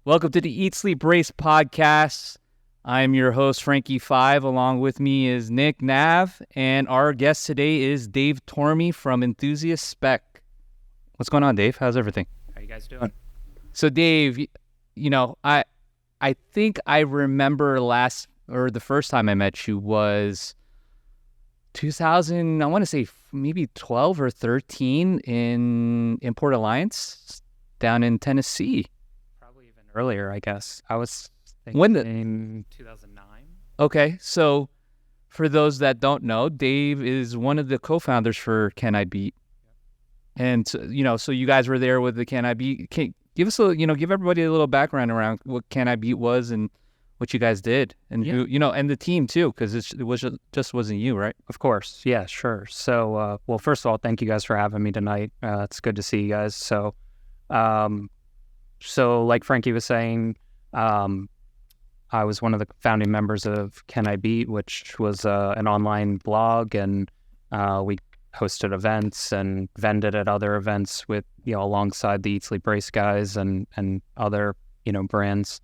Welcome to the Eat, Sleep, Race podcast. I'm your host, Frankie5. Along with me is Nick Nav, and our guest today is Dave Tormey from Enthusiast Spec. What's going on, Dave? How's everything? How you guys doing? So, Dave, I think I remember the first time I met you was 2000, I want to say maybe 12 or 13 in Port Alliance down in Tennessee. Probably even earlier, I guess. I was thinking in 2009. Okay, so for those that don't know, Dave is one of the co-founders for Canibeat. And, so you guys were there with the Canibeat. Give us give everybody a little background around what Canibeat was and what you guys did, and who, and the team too, because it wasn't you, right? Of course, yeah, sure. So, well, first of all, thank you guys for having me tonight. It's good to see you guys. So, like Frankie was saying, I was one of the founding members of Canibeat, which was an online blog, and we hosted events and vended at other events with alongside the Eat Sleep Race guys and other brands.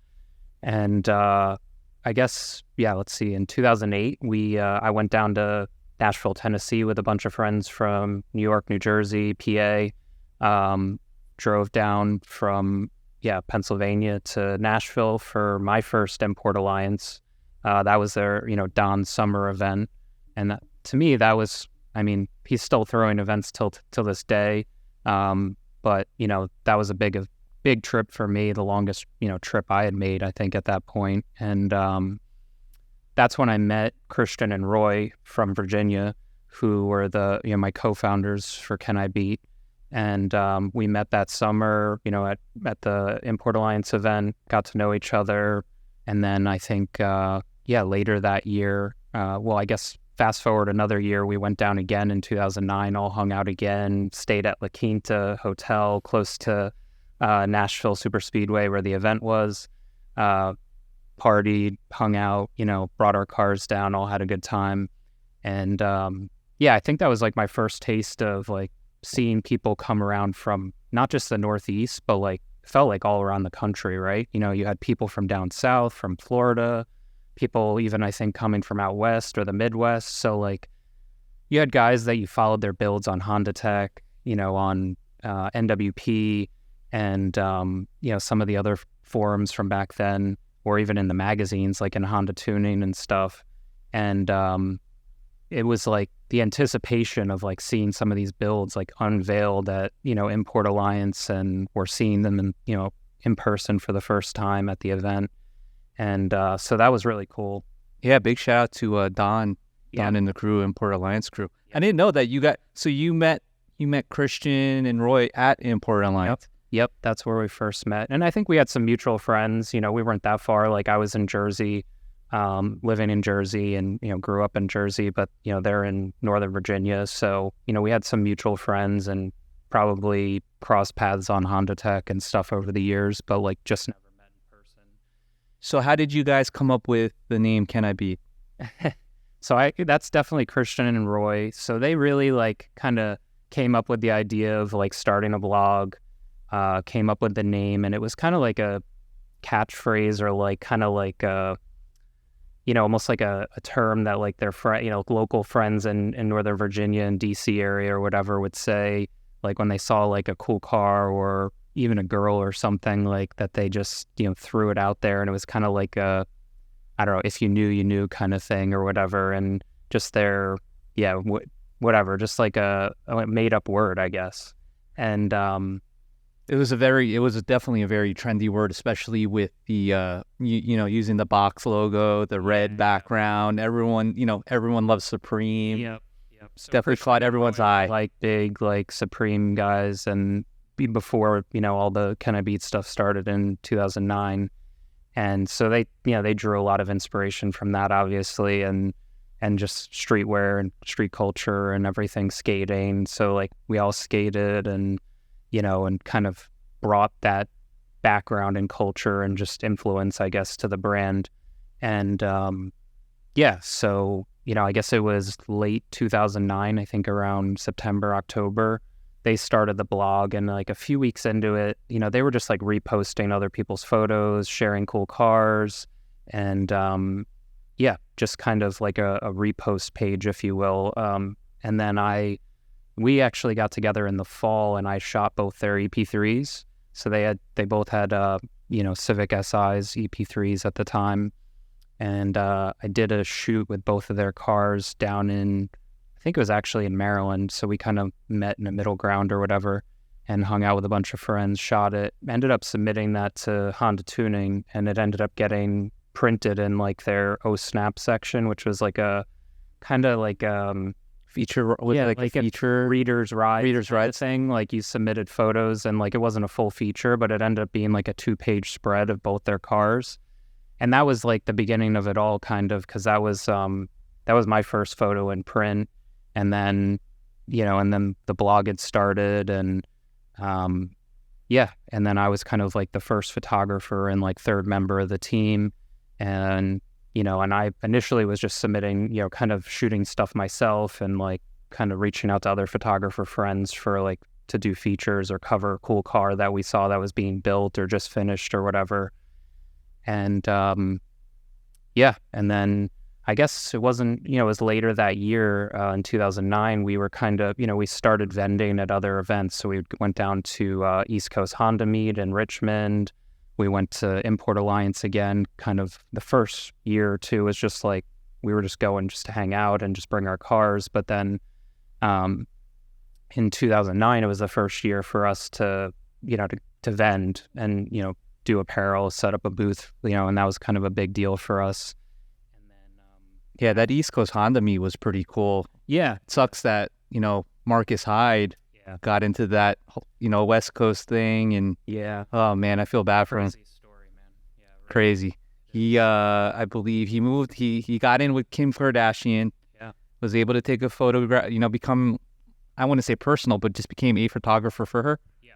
And I guess let's see. In 2008, I went down to Nashville, Tennessee, with a bunch of friends from New York, New Jersey, PA. Drove down from Pennsylvania to Nashville for my first Import Alliance. That was their Don's summer event, and to me that was, he's still throwing events till this day. But that was a big trip for me, the longest trip I had made, I think, at that point. And that's when I met Christian and Roy from Virginia, who were the my co-founders for Canibeat. And we met that summer, at the Import Alliance event, got to know each other. And then I think, later that year, I guess fast forward another year, we went down again in 2009, all hung out again, stayed at La Quinta Hotel close to Nashville Superspeedway where the event was, partied, hung out, brought our cars down, all had a good time. And I think that was like my first taste of like seeing people come around from not just the Northeast, but like felt like all around the country, right? You had people from down south, from Florida, people even I think coming from out west or the Midwest. So like you had guys that you followed their builds on Honda Tech, on NWP, and some of the other forums from back then, or even in the magazines like in Honda Tuning and stuff. And it was like the anticipation of like seeing some of these builds like unveiled at Import Alliance, and we're seeing them in person for the first time at the event. And so that was really cool. Yeah, big shout out to Don and the crew, Import Alliance crew. Yeah. I didn't know that you met Christian and Roy at Import Alliance. Yep, that's where we first met. And I think we had some mutual friends. We weren't that far. Like I was in Jersey, living in Jersey, and grew up in Jersey, but they're in Northern Virginia. So we had some mutual friends and probably crossed paths on Honda Tech and stuff over the years, but like just never met in person. So how did you guys come up with the name Canibeat? So that's definitely Christian and Roy. So they really like kind of came up with the idea of like starting a blog, came up with the name, and it was kind of like a catchphrase, or like kind of like a almost like a term that like their local friends in Northern Virginia and DC area or whatever would say, like when they saw like a cool car or even a girl or something, like that they just threw it out there, and it was kind of like a, I don't know, if you knew kind of thing or whatever, and just their whatever, just like a made up word, I guess. And it was definitely a very trendy word, especially with the using the box logo, the red background. Everyone loves Supreme. Yep. So definitely caught everyone's eye. Like big like Supreme guys, and before all the Canibeat stuff started in 2009, and so they drew a lot of inspiration from that, obviously, and just streetwear and street culture and everything, skating. So like we all skated, and and kind of brought that background and culture and just influence, I guess, to the brand. And so I guess it was late 2009, I think around September, October, they started the blog, and like a few weeks into it, they were just like reposting other people's photos, sharing cool cars, and just kind of like a repost page, if you will. And then we actually got together in the fall, and I shot both their EP3s. So they both had Civic SIs, EP3s at the time, and I did a shoot with both of their cars down in, I think it was actually in Maryland. So we kind of met in a middle ground or whatever and hung out with a bunch of friends, shot it, ended up submitting that to Honda Tuning, and it ended up getting printed in like their Oh Snap section, which was like a kind of like feature, like a feature reader's ride thing. Like you submitted photos, and like it wasn't a full feature, but it ended up being like a 2-page spread of both their cars. And that was like the beginning of it all, kind of, because that was my first photo in print. And then, and then the blog had started, and and then I was kind of like the first photographer and like third member of the team. And, and I initially was just submitting, kind of shooting stuff myself, and like kind of reaching out to other photographer friends for like to do features or cover a cool car that we saw that was being built or just finished or whatever. And, and then I guess it wasn't, it was later that year, in 2009, we were kind of, we started vending at other events. So we went down to East Coast Honda Meet in Richmond. We went to Import Alliance again. Kind of the first year or two was just like, we were just going just to hang out and just bring our cars. But then in 2009, it was the first year for us to vend and, do apparel, set up a booth, and that was kind of a big deal for us. Yeah, that East Coast Honda Meet was pretty cool. Yeah. It sucks that, Marcus Hyde got into that, West Coast thing. And oh man, I feel bad for him. Crazy story, man. Yeah, really. Crazy. He, I believe he moved, he got in with Kim Kardashian, was able to take a photograph, become, I want to say personal, but just became a photographer for her. Yeah.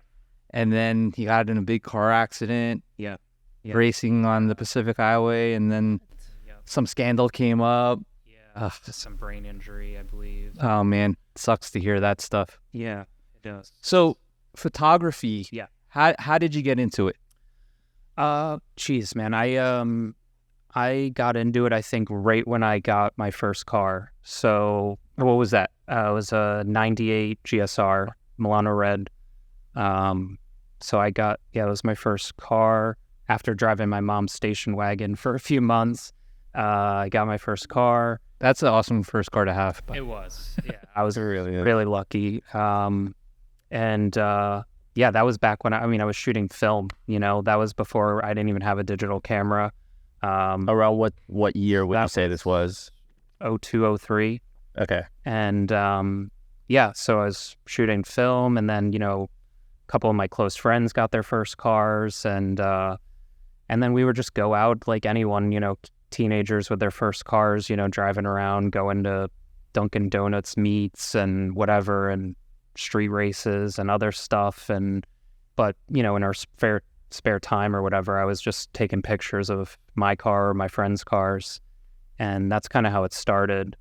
And then he got in a big car accident. Yeah. Racing on the Pacific Highway, and then some scandal came up. Yeah, just some brain injury, I believe. Oh man, sucks to hear that stuff. Yeah, it does. So photography. Yeah. How did you get into it? Geez, man, I got into it, I think, right when I got my first car. So what was that? It was a '98 GSR Milano Red. So it was my first car after driving my mom's station wagon for a few months. I got my first car. That's an awesome first car to have. It was. Yeah, I was really lucky. That was back when I was shooting film. That was before I didn't even have a digital camera. Around what year would you say this was? 02, 03. Okay. And so I was shooting film, and then a couple of my close friends got their first cars, and then we would just go out like anyone, teenagers with their first cars, driving around, going to Dunkin' Donuts meets and whatever, and street races and other stuff. But in our spare time or whatever, I was just taking pictures of my car or my friends' cars, and that's kind of how it started.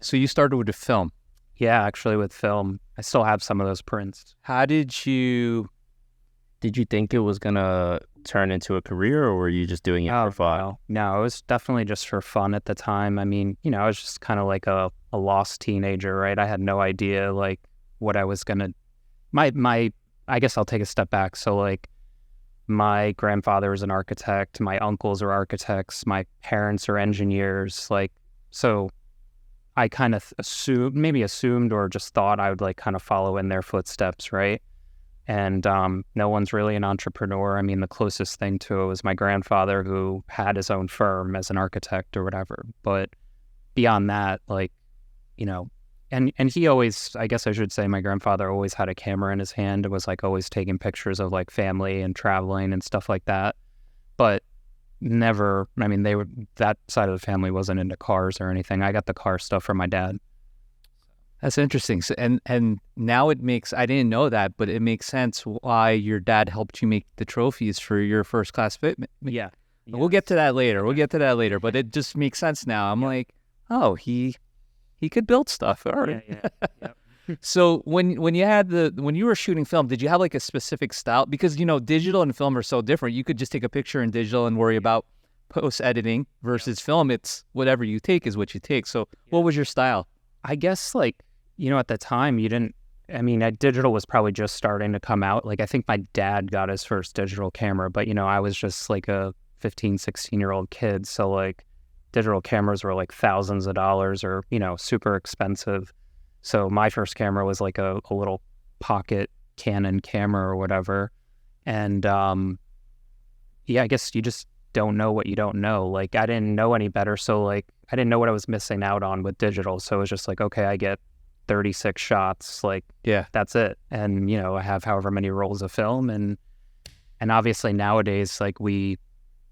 So you started with the film? Yeah, actually with film. I still have some of those prints. How did you think it was gonna turn into a career, or were you just doing it for fun? No, it was definitely just for fun at the time. I mean, I was just kind of like a lost teenager, right? I had no idea like what I was gonna. I guess I'll take a step back. So like, my grandfather was an architect. My uncles are architects. My parents are engineers. Like, so I kind of assumed or just thought I would like kind of follow in their footsteps, right? And no one's really an entrepreneur. I mean, the closest thing to it was my grandfather, who had his own firm as an architect or whatever. But beyond that, like, and he always, I guess I should say, my grandfather always had a camera in his hand and was like always taking pictures of like family and traveling and stuff like that. But never, that side of the family wasn't into cars or anything. I got the car stuff from my dad. That's interesting. So, and now it makes, I didn't know that, but it makes sense why your dad helped you make the trophies for your first class fitment. Yeah. We'll get to that later. But it just makes sense now. I'm like, oh, he could build stuff. All right. Yeah. So when you were shooting film, did you have like a specific style? Because digital and film are so different. You could just take a picture in digital and worry about post editing versus film. It's whatever you take is what you take. So what was your style? I guess at the time digital was probably just starting to come out. Like I think my dad got his first digital camera, but I was just like a 15, 16-year-old kid. So like digital cameras were like thousands of dollars or, super expensive. So my first camera was like a little pocket Canon camera or whatever. And I guess you just don't know what you don't know. Like I didn't know any better. So like I didn't know what I was missing out on with digital. So it was just like, okay, I get 36 shots. Like, yeah, that's it. And, I have however many rolls of film. And obviously nowadays, like we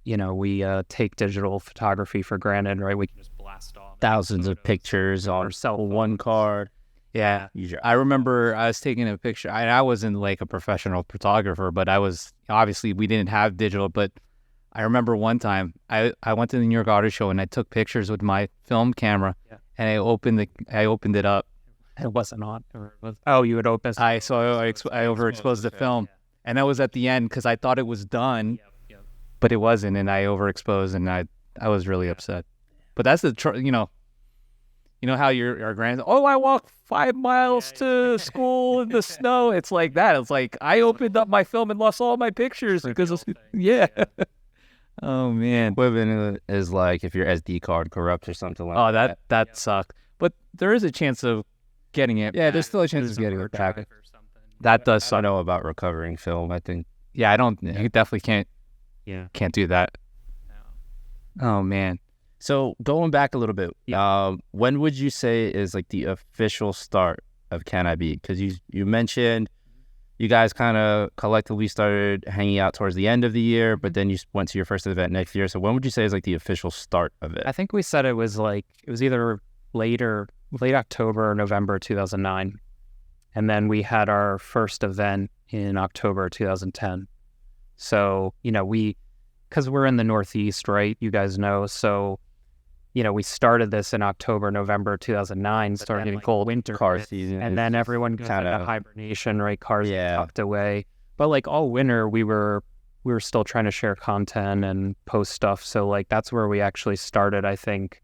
take digital photography for granted, right? We can just blast off thousands of pictures on one card. Yeah. I remember I was taking a picture. I wasn't like a professional photographer, but obviously we didn't have digital, but I remember one time I went to the New York Auto Show and I took pictures with my film camera and I opened it up. It wasn't on. You would open. I overexposed the film, and that was at the end because I thought it was done, but it wasn't, and I overexposed, and I was really upset. But that's how your grand. Oh, I walked 5 miles to school in the snow. It's like that. It's like I opened up my film and lost all my pictures because Oh man, equivalent is like if your SD card corrupts or something like that. Oh, that sucked. But there is a chance of getting it. Yeah, there's still a chance of getting it back. That does suck. I know about recovering film. I think. Yeah, I don't. You definitely can't. Yeah, can't do that. No. Oh man. So going back a little bit, when would you say is like the official start of Canibeat? Because you mentioned you guys kind of collectively started hanging out towards the end of the year, but then you went to your first event next year. So when would you say is like the official start of it? I think we said it was either late October or November 2009. And then we had our first event in October 2010. So, because we're in the Northeast, right? You guys know. So, we started this in October, November 2009, started getting cold winter car season. And then everyone goes into hibernation, right? Cars get tucked away. But like all winter, we were still trying to share content and post stuff. So like that's where we actually started, I think.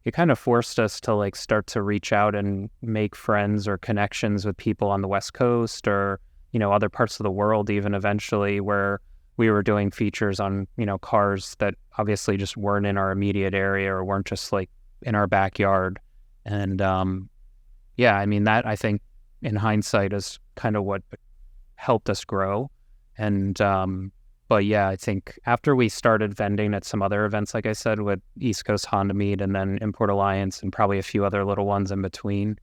It kind of forced us to like start to reach out and make friends or connections with people on the West Coast or, other parts of the world, even eventually, where we were doing features on, cars that obviously just weren't in our immediate area or weren't just like in our backyard. And that I think in hindsight is kind of what helped us grow. And but yeah, I think after we started vending at some other events, like I said, with East Coast Honda Meet and then Import Alliance and probably a few other little ones in between,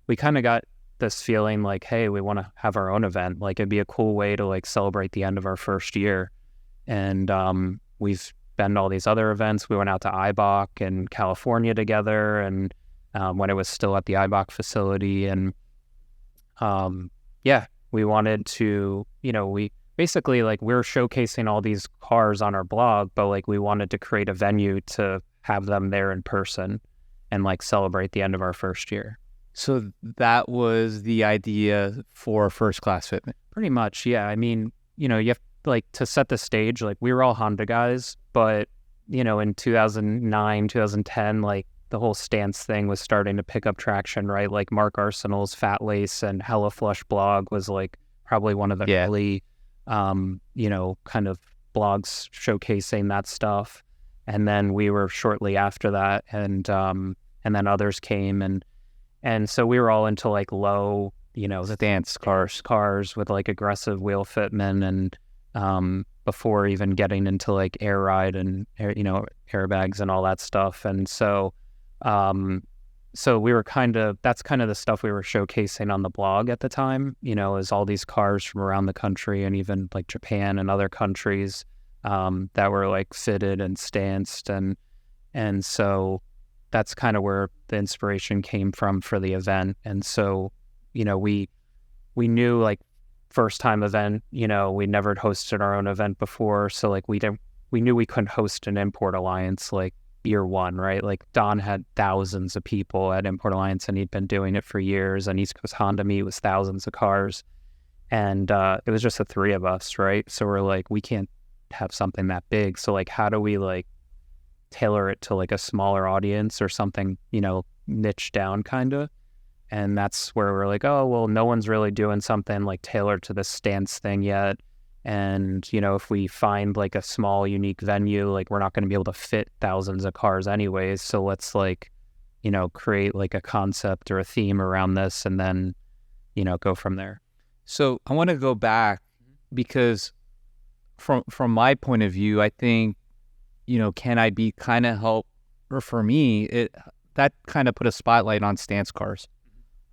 we kind of got this feeling like, hey, we want to have our own event. Like it'd be a cool way to like celebrate the end of our first year. And we've been to all these other events. We went out to IBOC in California together and when it was still at the IBOC facility. And we wanted to, we basically like we're showcasing all these cars on our blog, but like we wanted to create a venue to have them there in person and like celebrate the end of our first year. So that was the idea for First Class Fitment? Pretty much, yeah. I mean, you have like to set the stage, like we were all Honda guys, but in 2009, 2010, like the whole stance thing was starting to pick up traction, right? Like Mark Arsenal's Fat Lace and Hella Flush blog was like probably one of the early kind of blogs showcasing that stuff. And then we were shortly after that, and then others came, and so we were all into like low, stance cars with like aggressive wheel fitment, and before even getting into like air ride and airbags and all that stuff. And so we were that's kind of the stuff we were showcasing on the blog at the time, is all these cars from around the country and even like Japan and other countries that were like fitted and stanced. And so that's kind of where the inspiration came from for the event. And so, we knew like first time event, we never had hosted our own event before. So like we knew we couldn't host an Import Alliance like, year one, right? Like Don had thousands of people at Import Alliance, and he'd been doing it for years. And East Coast Honda Meet was thousands of cars, and it was just the three of us, right? So we're like, we can't have something that big. So like, how do we like tailor it to like a smaller audience or something, you know, niche down kind of? And that's where we're like, oh, well, no one's really doing something like tailored to this stance thing yet. And, you know, if we find like a small, unique venue, like we're not going to be able to fit thousands of cars anyways. So let's like, you know, create like a concept or a theme around this and then, you know, go from there. So I want to go back because from my point of view, I think, you know, Canibeat kind of help, or for me, that kind of put a spotlight on stance cars.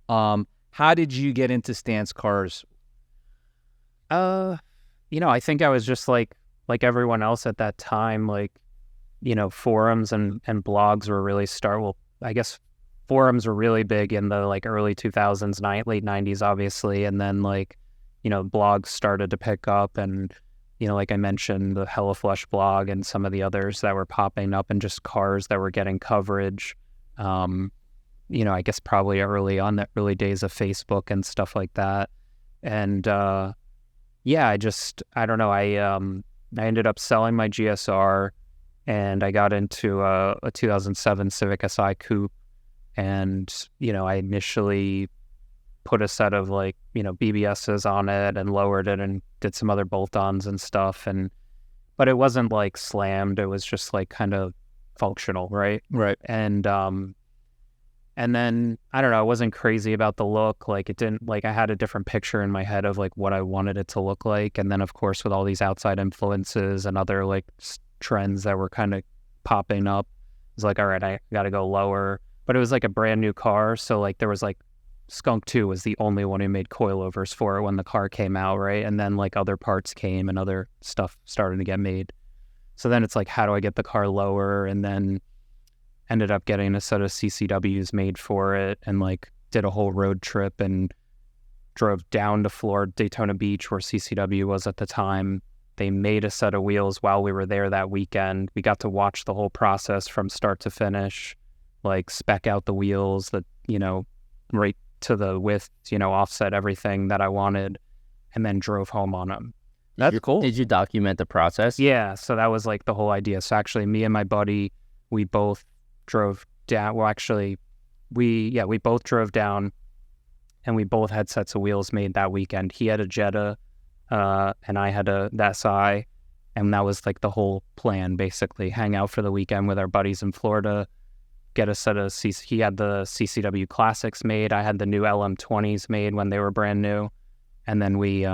How did you get into stance cars? You know, I think I was just like everyone else at that time, like, you know, forums and blogs were really I guess forums were really big in the like early 2000s, late 90s, obviously. And then like, you know, blogs started to pick up and, you know, like I mentioned, the Hella Flush blog and some of the others that were popping up and just cars that were getting coverage. You know, I guess probably early on, the early days of Facebook and stuff like that. And yeah, I don't know. I ended up selling my GSR and I got into a 2007 Civic Si Coupe. And, you know, I initially put a set of like, you know, BBSs on it and lowered it and did some other bolt-ons and stuff. But it wasn't like slammed. It was just like kind of functional, right? Right. And then, I don't know, I wasn't crazy about the look. Like it didn't, like I had a different picture in my head of like what I wanted it to look like. And then of course, with all these outside influences and other like trends that were kind of popping up, it's like, all right, I got to go lower. But it was like a brand new car. So like there was like Skunk 2 was the only one who made coilovers for it when the car came out, right? And then like other parts came and other stuff started to get made. So then it's like, how do I get the car lower? And then ended up getting a set of CCWs made for it and like did a whole road trip and drove down to Florida, Daytona Beach, where CCW was at the time. They made a set of wheels while we were there that weekend. We got to watch the whole process from start to finish, like spec out the wheels that, you know, right to the width, you know, offset everything that I wanted, and then drove home on them. That's cool. Did you document the process? Yeah, so that was like the whole idea. So actually me and my buddy, we both drove down. Well, actually, we both drove down and we both had sets of wheels made that weekend. He had a Jetta and I had the SI, and that was like the whole plan, basically. Hang out for the weekend with our buddies in Florida, get a set of he had the CCW Classics made. I had the new LM20s made when they were brand new. And then we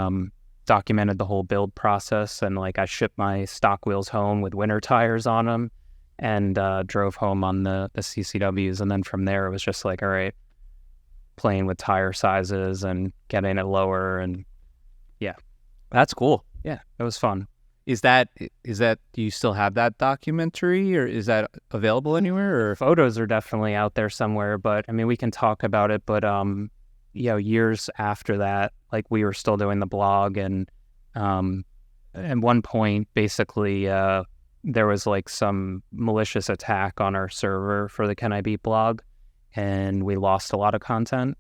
documented the whole build process, and like I shipped my stock wheels home with winter tires on them and drove home on the CCWs. And then from there, it was just like, all right, playing with tire sizes and getting it lower. And yeah, That's cool. yeah, it was fun. Is that do you still have that documentary, or is that available anywhere? Or Photos are definitely out there somewhere, but I mean, we can talk about it. But you know, years after that, like we were still doing the blog, and at one point, basically, there was like some malicious attack on our server for the Canibeat blog, and we lost a lot of content.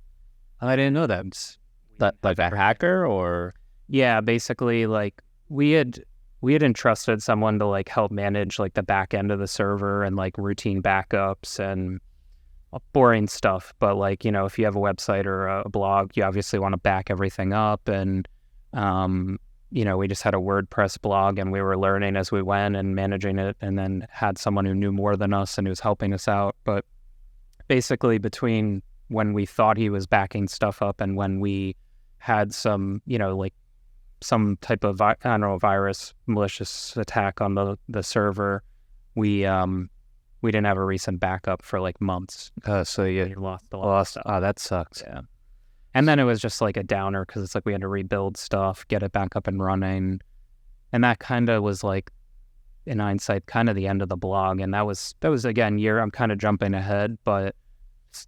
I didn't know that. That like a hacker or? Yeah, basically, like we had entrusted someone to like help manage like the back end of the server and like routine backups and boring stuff. But like, you know, if you have a website or a blog, you obviously want to back everything up. And you know, we just had a WordPress blog and we were learning as we went and managing it, and then had someone who knew more than us and who was helping us out. But basically, between when we thought he was backing stuff up and when we had some, you know, like some type of, I don't know, virus malicious attack on the server, we didn't have a recent backup for like months. So you We lost a lot of stuff. Oh, that sucks. Yeah. And then it was just like a downer because it's like we had to rebuild stuff, get it back up and running. And that kind of was like, in hindsight, kind of the end of the blog. And that was again, I'm kind of jumping ahead, but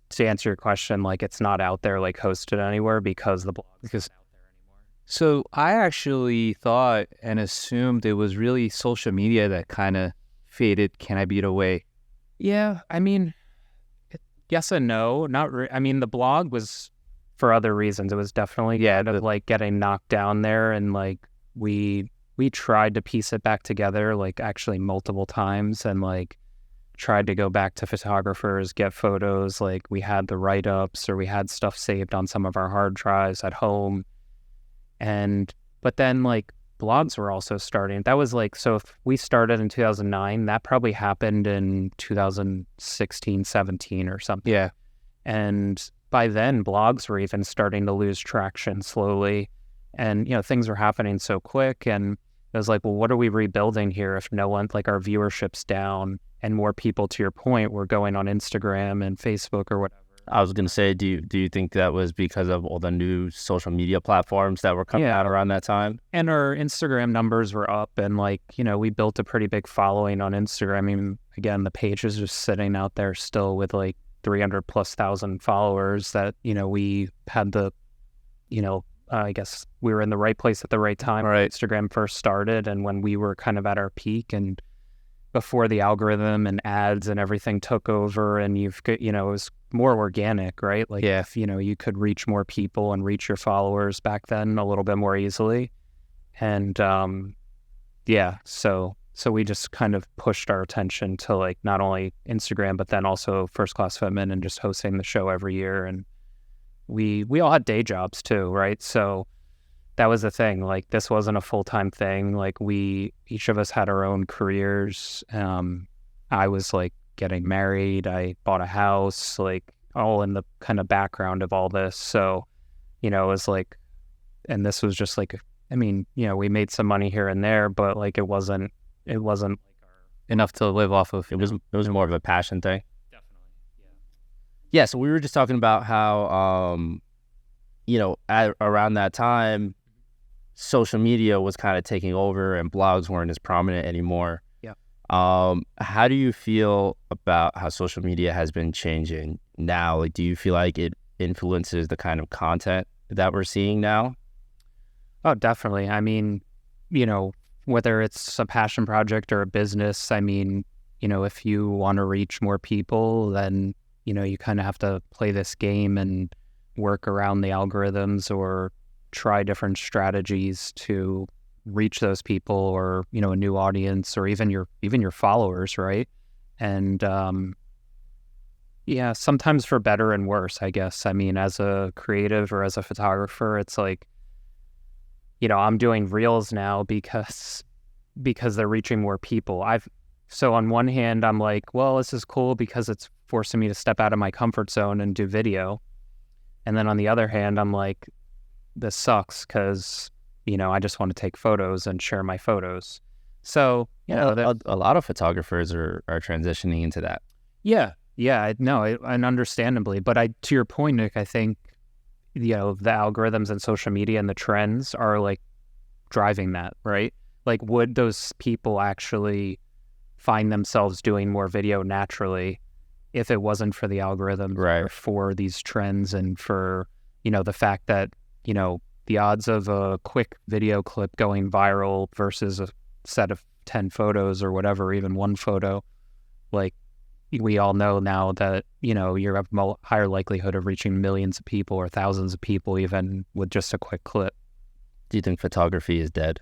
to answer your question, like it's not out there like hosted anywhere because the blog isn't out there anymore. So I actually thought and assumed it was really social media that kind of faded Canibeat away. Yeah, I mean, yes and no. I mean, the blog was for other reasons. It was definitely kind of like getting knocked down there, and like we tried to piece it back together, like actually multiple times, and like tried to go back to photographers, get photos. Like we had the write-ups, or we had stuff saved on some of our hard drives at home. But then like blogs were also starting. That was like, so if we started in 2009, that probably happened in 2016, 17 or something. Yeah. And by then blogs were even starting to lose traction slowly. And, things were happening so quick. And it was like, well, what are we rebuilding here if no one, like our viewership's down and more people, to your point, were going on Instagram and Facebook or whatever. I was going to say, do you think that was because of all the new social media platforms that were coming out around that time? And our Instagram numbers were up, and like, we built a pretty big following on Instagram. I mean, again, the page is just sitting out there still with like 300,000+ followers that, we had the, I guess we were in the right place at the right time. Right. Instagram first started, and when we were kind of at our peak, and before the algorithm and ads and everything took over, and it was more organic, right? Like, if, you could reach more people and reach your followers back then a little bit more easily. And, so we just kind of pushed our attention to like not only Instagram, but then also First Class Fitment and just hosting the show every year. And we all had day jobs too, right? So that was the thing. Like, this wasn't a full-time thing. Like, each of us had our own careers. I was like getting married. I bought a house, like all in the kind of background of all this. So, it was like, and this was just like, I mean, we made some money here and there, but like, it wasn't like enough to live off of. It was more of a passion thing. Definitely. Yeah. So we were just talking about how, around that time, social media was kind of taking over and blogs weren't as prominent anymore. Yeah. How do you feel about how social media has been changing now? Like, do you feel like it influences the kind of content that we're seeing now? Oh, definitely. I mean, whether it's a passion project or a business, I mean, if you want to reach more people, then, you kind of have to play this game and work around the algorithms or try different strategies to reach those people, or a new audience, or even your followers, right? And sometimes for better and worse, I guess. I mean, as a creative or as a photographer, it's like, I'm doing reels now because they're reaching more people. So on one hand, I'm like, well, this is cool because it's forcing me to step out of my comfort zone and do video. And then on the other hand, I'm like, this sucks because, I just want to take photos and share my photos. So, a lot of photographers are transitioning into that. Yeah. And understandably. But to your point, Nick, I think, the algorithms and social media and the trends are like driving that, right? Like, would those people actually find themselves doing more video naturally if it wasn't for the algorithms, right, or for these trends, and for, the fact that, the odds of a quick video clip going viral versus a set of 10 photos or whatever, even one photo, like, we all know now that, you have higher likelihood of reaching millions of people or thousands of people even with just a quick clip. Do you think photography is dead?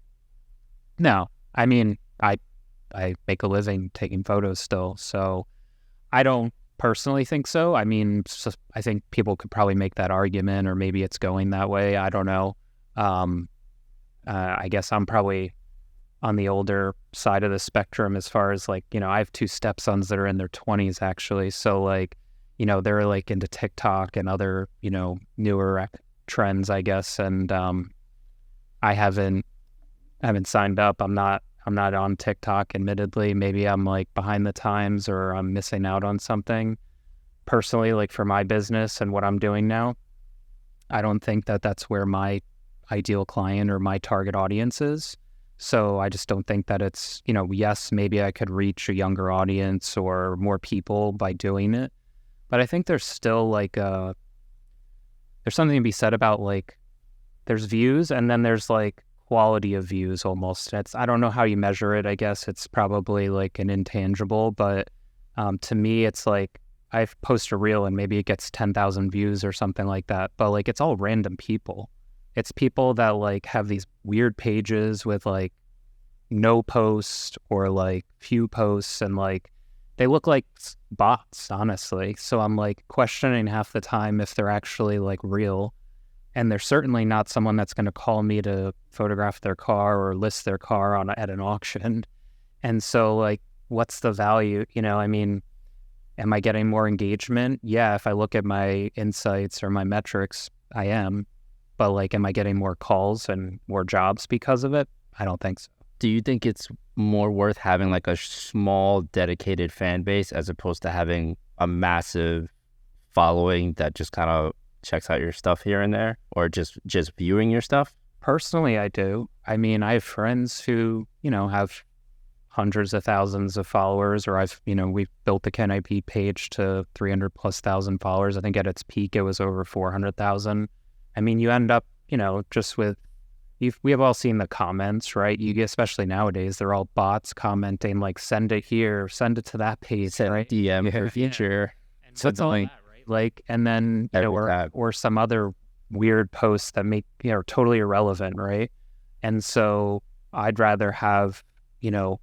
No. I mean, I make a living taking photos still, so I don't personally think so. I mean, I think people could probably make that argument, or maybe it's going that way. I don't know. I guess I'm probably on the older side of the spectrum as far as like, I have 2 stepsons that are in their 20s actually. So like, they're like into TikTok and other, newer trends, I guess. And I haven't signed up. I'm not on TikTok, admittedly. Maybe I'm like behind the times, or I'm missing out on something. Personally, like for my business and what I'm doing now, I don't think that that's where my ideal client or my target audience is. So I just don't think that it's, yes, maybe I could reach a younger audience or more people by doing it. But I think there's still like there's something to be said about like, there's views and then there's like quality of views almost. I don't know how you measure it. I guess it's probably like an intangible, but To me, it's like I post a reel and maybe it gets 10,000 views or something like that, but like it's all random people. It's people that like have these weird pages with like no posts or like few posts, and like they look like bots, honestly. So I'm like questioning half the time if they're actually like real. And they're certainly not someone that's going to call me to photograph their car or list their car at an auction. And so like, what's the value? You know, I mean, am I getting more engagement? Yeah, if I look at my insights or my metrics, I am. But like, am I getting more calls and more jobs because of it? I don't think so. Do you think it's more worth having like a small dedicated fan base as opposed to having a massive following that just kind of checks out your stuff here and there, or just viewing your stuff? Personally, I do. I mean, I have friends who, you know, have hundreds of thousands of followers, or we've built the Canibeat page to 300,000+ followers. I think at its peak, it was over 400,000. I mean, you end up, you know, just with, we have all seen the comments, right? You get, especially nowadays, they're all bots commenting, like, send it here, send it to that page, right? DM for future. And so it's all that, right? Like, and then, you know, or some other weird posts that make, you know, totally irrelevant, right? And so I'd rather have, you know,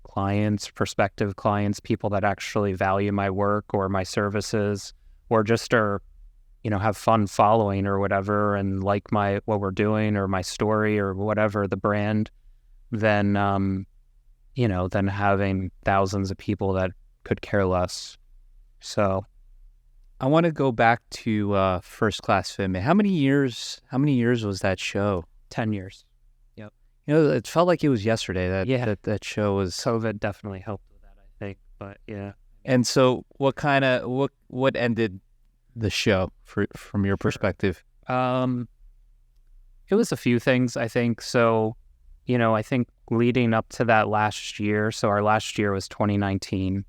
clients, prospective clients, people that actually value my work or my services, or just are, you know, have fun following or whatever, and like what we're doing or my story or whatever, the brand, than, you know, than having thousands of people that could care less. So I want to go back to First Class Fitment. How many years was that show? 10 years. You know, it felt like it was yesterday that show was. COVID definitely helped with that, I think. But yeah. And so, what ended the show from your perspective? It was a few things, I think. So, you know, I think leading up to that last year. So our last year was 2019.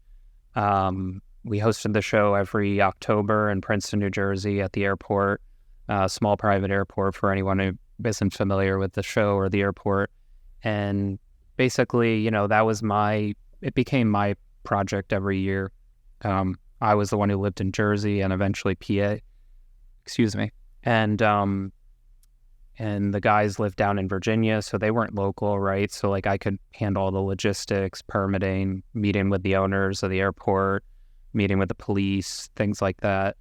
We hosted the show every October in Princeton, New Jersey, at the airport, small private airport for anyone who isn't familiar with the show or the airport. And basically, you know, it became my project every year. I was the one who lived in Jersey and eventually PA, and the guys lived down in Virginia, so they weren't local, right? So like I could handle all the logistics, permitting, meeting with the owners of the airport, meeting with the police, things like that.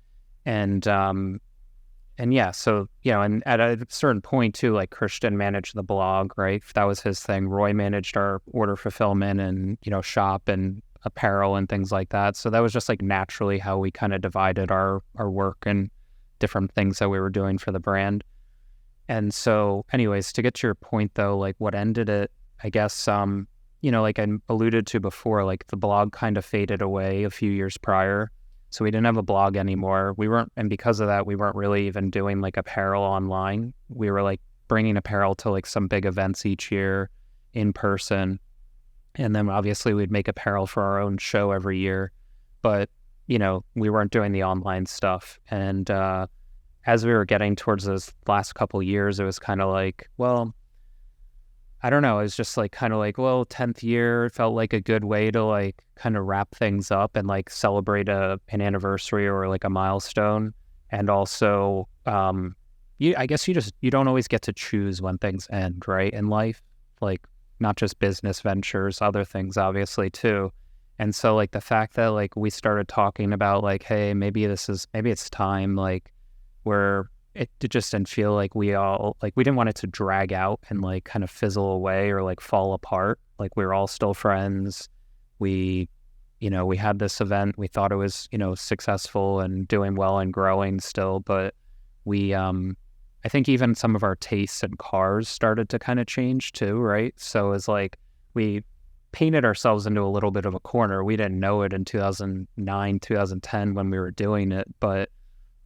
And yeah, so, you know, and at a certain point too, like Christian managed the blog, right? That was his thing. Roy managed our order fulfillment and, you know, shop and apparel and things like that. So that was just like naturally how we kind of divided our work and different things that we were doing for the brand. And so anyways, to get to your point though, like what ended it, I guess, you know, like I alluded to before, like the blog kind of faded away a few years prior. So we didn't have a blog anymore. And because of that, we weren't really even doing like apparel online. We were like bringing apparel to like some big events each year in person. And then obviously we'd make apparel for our own show every year. But, you know, we weren't doing the online stuff. And as we were getting towards those last couple of years, it was kind of like, well, I don't know. It was just like kind of like, well, 10th year felt like a good way to like kind of wrap things up and like celebrate an anniversary or like a milestone. And also, I guess you don't always get to choose when things end, right? In life, like not just business ventures, other things obviously too. And so like the fact that like we started talking about like, hey, maybe it's time, like where it just didn't feel like we didn't want it to drag out and like kind of fizzle away or like fall apart. Like we were all still friends. We had this event. We thought it was, you know, successful and doing well and growing still. But I think even some of our tastes in cars started to kind of change too, right? So it's like we painted ourselves into a little bit of a corner. We didn't know it in 2009, 2010 when we were doing it, but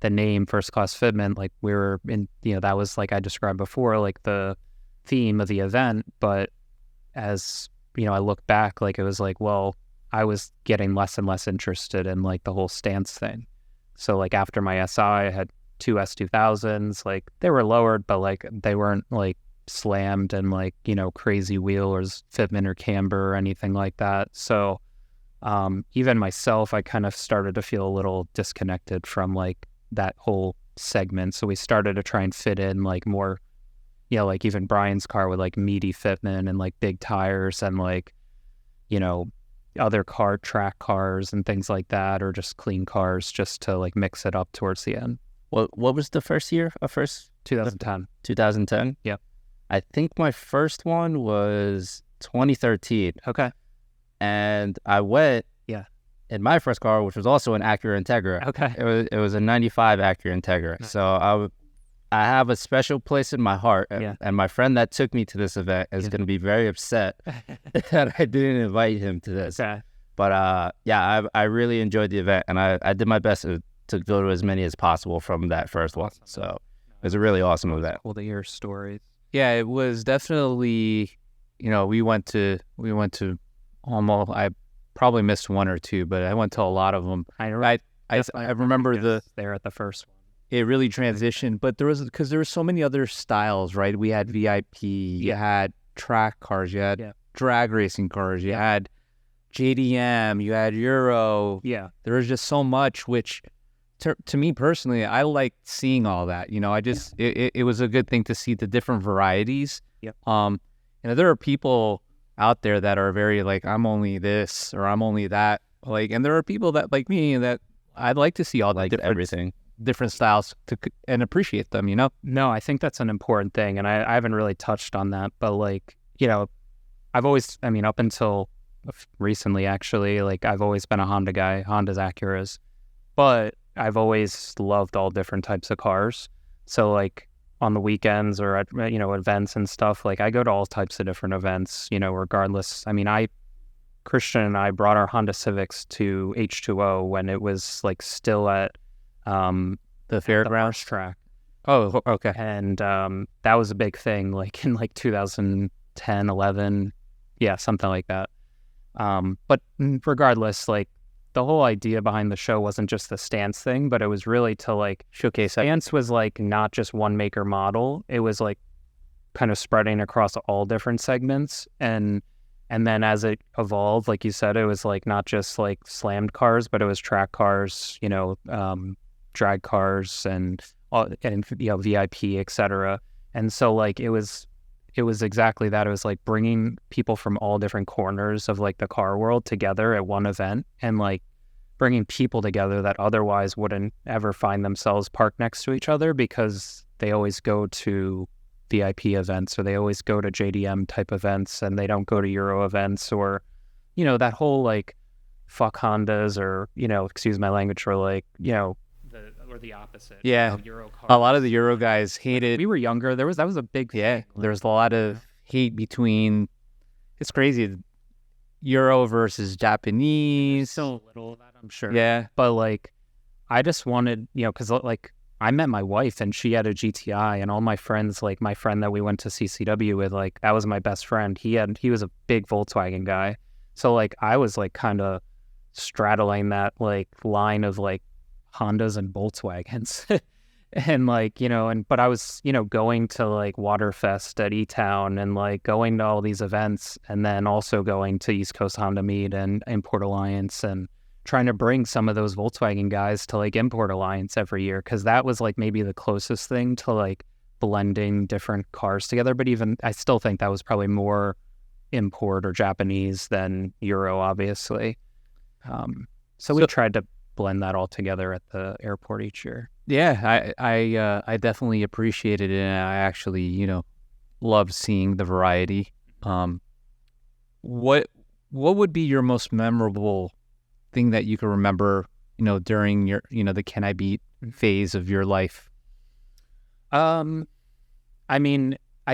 the name First Class Fitment, like we were in, you know, that was like I described before, like the theme of the event. But as, you know, I look back, like it was like, well, I was getting less and less interested in like the whole stance thing. So like after my SI, I had 2 S2000s, like they were lowered, but like they weren't like slammed and like, you know, crazy wheel or fitment or camber or anything like that. So even myself, I kind of started to feel a little disconnected from like that whole segment. So we started to try and fit in like more, like even Brian's car with like meaty fitment and like big tires and like, other track cars and things like that, or just clean cars, just to like mix it up towards the end. What was the first year? 2010. 2010? Yep. I think my first one was 2013. Okay. And I went in my first car, which was also an Acura Integra. Okay. It was a 95 Acura Integra. Nice. So I have a special place in my heart. And my friend that took me to this event is going to be very upset that I didn't invite him to this. Okay. But I really enjoyed the event, and I did my best to go to as many as possible from that first one. So it was a really awesome event. Cool to hear stories. Yeah, it was definitely, we went to almost, I probably missed one or two, but I went to a lot of them. I remember there at the first one. It really transitioned, but because there were so many other styles, right? We had VIP, you had track cars, you had drag racing cars, you had JDM, you had Euro. Yeah. There was just so much, which to me personally, I like seeing all that. It was a good thing to see the different varieties. Yep. There are people out there that are very like, I'm only this or I'm only that. Like, and there are people that like me that I'd like to see all like the different styles and appreciate them. No, I think that's an important thing, and I haven't really touched on that. But like, I've always, up until recently, actually, like I've always been a Honda guy, Hondas, Acuras, but I've always loved all different types of cars. So like on the weekends or at events and stuff, like I go to all types of different events, regardless. Christian and I brought our Honda Civics to H2O when it was like still at the fairgrounds track. Oh, okay. And that was a big thing, like in like 2010, 11, something like that. But regardless, like the whole idea behind the show wasn't just the stance thing, but it was really to like showcase. Stance was like not just one maker model. It was like kind of spreading across all different segments. And then as it evolved, like you said, it was like not just like slammed cars, but it was track cars, drag cars and VIP, etc. And so like it was exactly that. It was like bringing people from all different corners of like the car world together at one event, and like bringing people together that otherwise wouldn't ever find themselves parked next to each other because they always go to VIP events or they always go to JDM type events and they don't go to Euro events, or that whole like fuck Hondas, or excuse my language, or like or the opposite. Yeah, Euro cars. A lot of the Euro guys hated. We were younger. That was a big thing. There was a lot of hate between. It's crazy. Euro versus Japanese. Still a little of that, I'm sure. Yeah, but like, I just wanted, because like I met my wife and she had a GTI, and all my friends, like my friend that we went to CCW with, like that was my best friend. He was a big Volkswagen guy, so like I was like kind of straddling that like line of like Hondas and Volkswagens. And like, but I was, going to like Waterfest at E-Town and like going to all these events, and then also going to East Coast Honda Meet and Import Alliance, and trying to bring some of those Volkswagen guys to like Import Alliance every year, because that was like maybe the closest thing to like blending different cars together. But even I still think that was probably more import or Japanese than Euro, obviously. So we tried to blend that all together at the airport each year. Yeah, I definitely appreciated it, and I actually, loved seeing the variety. What would be your most memorable thing that you can remember, during your, the Can I Beat phase of your life? I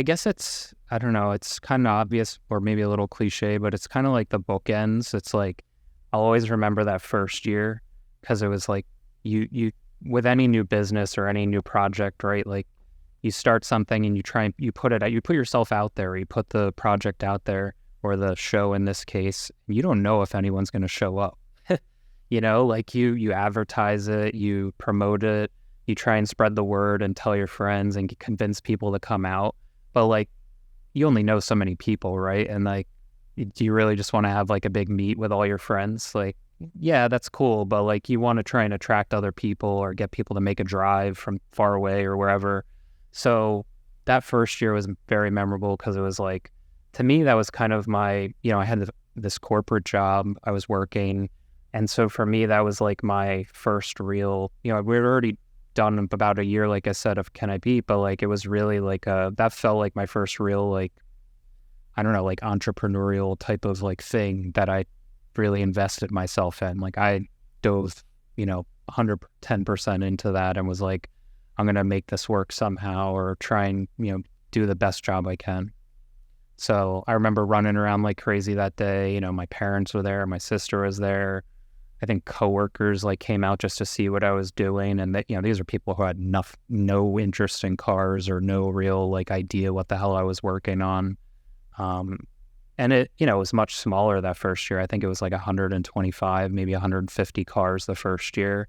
guess I don't know, it's kind of obvious or maybe a little cliche, but it's kind of like the bookends. It's like, I'll always remember that first year, because it was like, you with any new business or any new project, right? Like you start something and you put yourself out there, or you put the project out there, or the show in this case, you don't know if anyone's going to show up. Like you advertise it, you promote it, you try and spread the word and tell your friends and convince people to come out. But like, you only know so many people, right? And like, do you really just want to have like a big meet with all your friends? Like, yeah, that's cool, but like you want to try and attract other people or get people to make a drive from far away or wherever. So that first year was very memorable because it was like, to me, that was kind of my, I had this corporate job I was working. And so for me, that was like my first real, we had already done about a year, like I said, of Canibeat, but like it was really like that felt like my first real, like, I don't know, like entrepreneurial type of like thing that I really invested myself in. Like I dove, 110% into that and was like, I'm going to make this work somehow or try and, do the best job I can. So I remember running around like crazy that day. My parents were there, my sister was there. I think coworkers like came out just to see what I was doing. And that, these are people who had no interest in cars or no real like idea what the hell I was working on. And it, was much smaller that first year. I think it was like 125, maybe 150 cars the first year.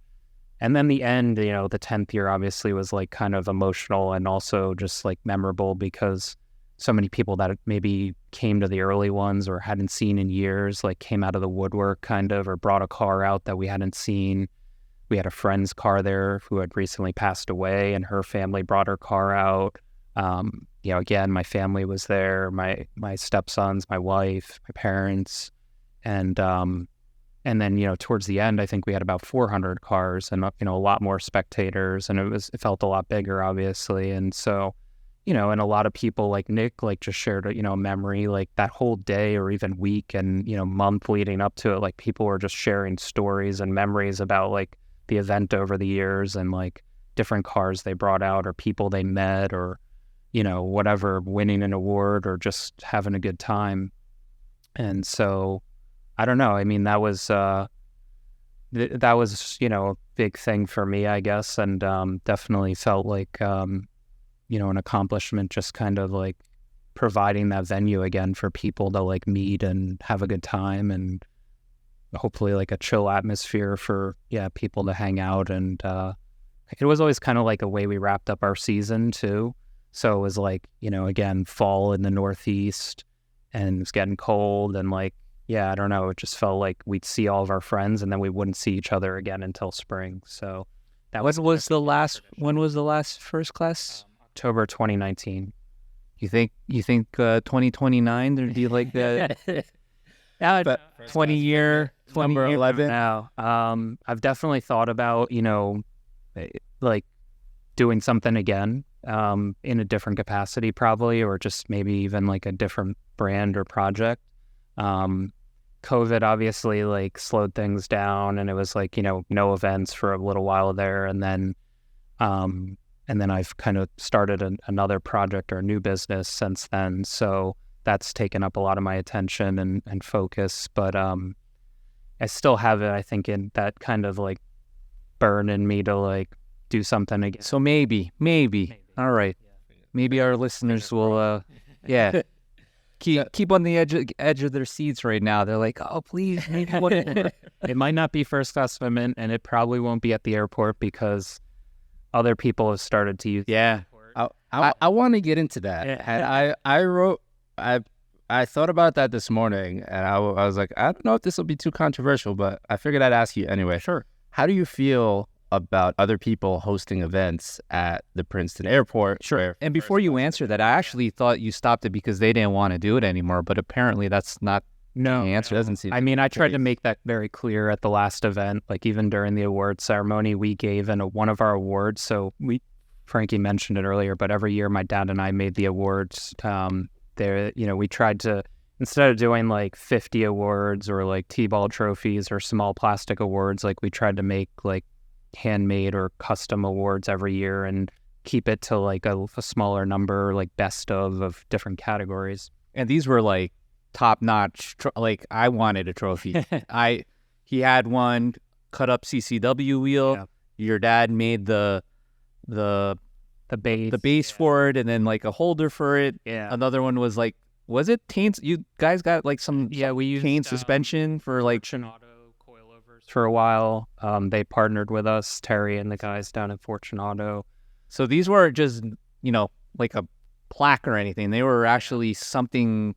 And then the end, the 10th year obviously was like kind of emotional and also just like memorable because so many people that maybe came to the early ones or hadn't seen in years, like came out of the woodwork kind of, or brought a car out that we hadn't seen. We had a friend's car there who had recently passed away and her family brought her car out. Again, my family was there, my stepsons, my wife, my parents, and then, towards the end, I think we had about 400 cars and, a lot more spectators, and it felt a lot bigger, obviously. And so, and a lot of people like Nick, like just shared, a memory, like that whole day or even week and, month leading up to it, like people were just sharing stories and memories about like the event over the years and like different cars they brought out or people they met or, whatever, winning an award or just having a good time. And so, I don't know. I mean, that was, a big thing for me, I guess. And definitely felt like, an accomplishment, just kind of like providing that venue again for people to like meet and have a good time and hopefully like a chill atmosphere for, people to hang out. And it was always kind of like a way we wrapped up our season too. So it was like, again, fall in the Northeast and it was getting cold and like, I don't know. It just felt like we'd see all of our friends and then we wouldn't see each other again until spring. So that when was the last first class? October 2019. You think 2029 there'd be like the 20-year number 11 now? I've definitely thought about, like doing something again, in a different capacity probably, or just maybe even like a different brand or project. COVID obviously like slowed things down and it was like, no events for a little while there. And then I've kind of started another project or a new business since then. So that's taken up a lot of my attention and focus. But I still have it, I think, in that kind of like burn in me to like do something again. So maybe. All right. Maybe our listeners will, keep on the edge of their seats right now. They're like, oh, please, maybe one more. It might not be first class swim, and it probably won't be at the airport because other people have started to use. Yeah, I want to get into that. And I thought about that this morning, and I was like, I don't know if this will be too controversial, but I figured I'd ask you anyway. Sure. How do you feel about other people hosting events at the Princeton airport? Sure. And before you answer that, I actually thought you stopped it because they didn't want to do it anymore, but apparently that's not the answer. It doesn't seem. I mean, I tried to make that very clear at the last event, like even during the awards ceremony, we gave one of our awards. So Frankie mentioned it earlier, but every year my dad and I made the awards. We tried to, instead of doing like 50 awards or like T-ball trophies or small plastic awards, like we tried to make like handmade or custom awards every year and keep it to like a smaller number, like best of different categories. And these were like top notch. Like I wanted a trophy. He had one cut up CCW wheel. Yeah. Your dad made the base for it, and then like a holder for it. Yeah. Another one was like, was it paint? You guys got like some we used paint suspension for like Fortunato coilovers for a while. They partnered with us, Terry and the guys down at Fortunato. So these weren't just like a plaque or anything. They were actually something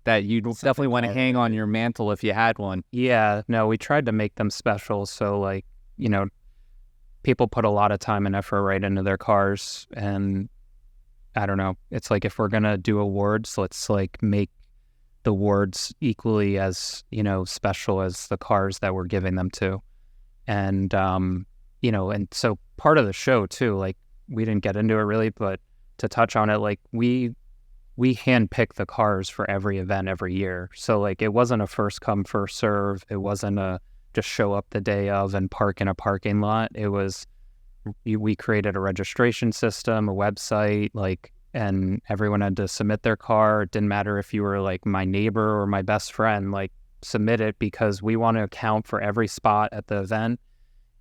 that you'd definitely want to hang on your mantle if you had one. Yeah, no, we tried to make them special. So like, you know, people put a lot of time and effort right into their cars. And I don't know, it's like if we're going to do awards, let's like make the awards equally as, you know, special as the cars that we're giving them to. And, you know, and so part of the show too, like we didn't get into it really, but to touch on it, like we handpick the cars for every event every year. So like it wasn't a first come, first serve. It wasn't a just show up the day of and park in a parking lot. It was, we created a registration system, a website, like, and everyone had to submit their car. It didn't matter if you were like my neighbor or my best friend, like submit it because we want to account for every spot at the event.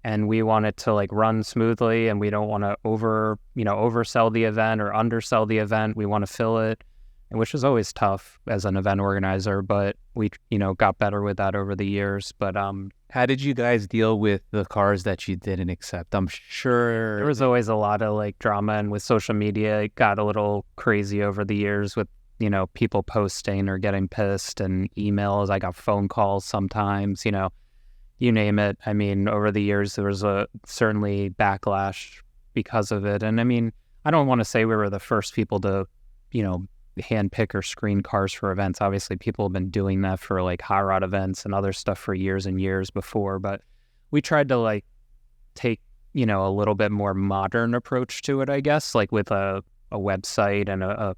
And we want it to like run smoothly, and we don't want to oversell the event or undersell the event. We want to fill it, which is always tough as an event organizer, but we, you know, got better with that over the years. But how did you guys deal with the cars that you didn't accept? I'm sure there was always a lot of like drama, and with social media, it got a little crazy over the years with, you know, people posting or getting pissed, and emails. I got phone calls sometimes, you know. You name it. I mean, over the years, there was certainly backlash because of it. And I mean, I don't want to say we were the first people to, you know, handpick or screen cars for events. Obviously, people have been doing that for like hot rod events and other stuff for years and years before. But we tried to like take, you know, a little bit more modern approach to it, I guess, like with a website and a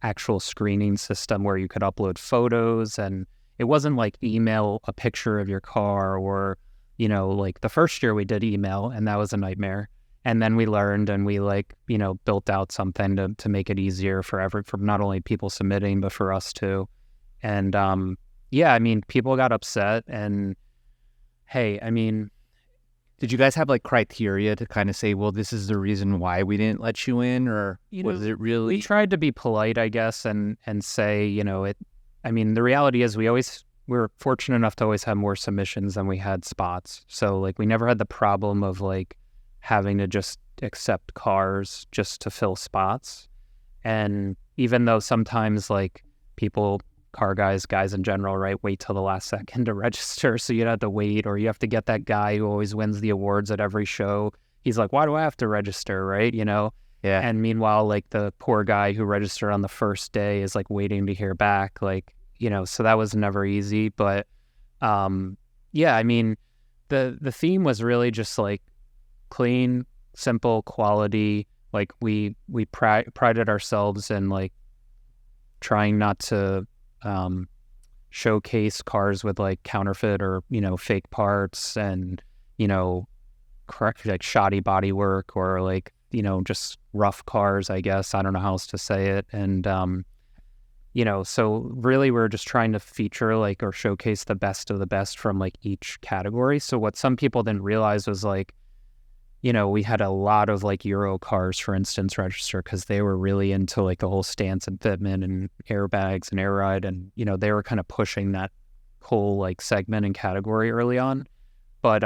actual screening system where you could upload photos, and it wasn't like email a picture of your car, or, you know, like the first year we did email, and that was a nightmare. And then we learned, and we like, you know, built out something to make it easier for not only people submitting, but for us too. And yeah, I mean, people got upset, and hey, I mean, did you guys have like criteria to kind of say, well, this is the reason why we didn't let you in, or was it really? We tried to be polite, I guess, and say, you know, it. I mean, the reality is we were fortunate enough to always have more submissions than we had spots. So like we never had the problem of like having to just accept cars just to fill spots. And even though sometimes like people, car guys in general, right, wait till the last second to register. So you'd have to wait, or you have to get that guy who always wins the awards at every show. He's like, why do I have to register, right? You know? Yeah. And meanwhile, like the poor guy who registered on the first day is like waiting to hear back, like, you know, so that was never easy. But yeah, I mean, the theme was really just like clean, simple, quality. Like we prided ourselves in like trying not to showcase cars with like counterfeit or, you know, fake parts, and, you know, correct like shoddy body work, or like, you know, just rough cars, I guess. I don't know how else to say it. And, you know, so really we're just trying to feature like, or showcase the best of the best from like each category. So what some people didn't realize was like, you know, we had a lot of like Euro cars, for instance, register because they were really into like the whole stance and fitment and airbags and air ride. And, you know, they were kind of pushing that whole like segment and category early on. But,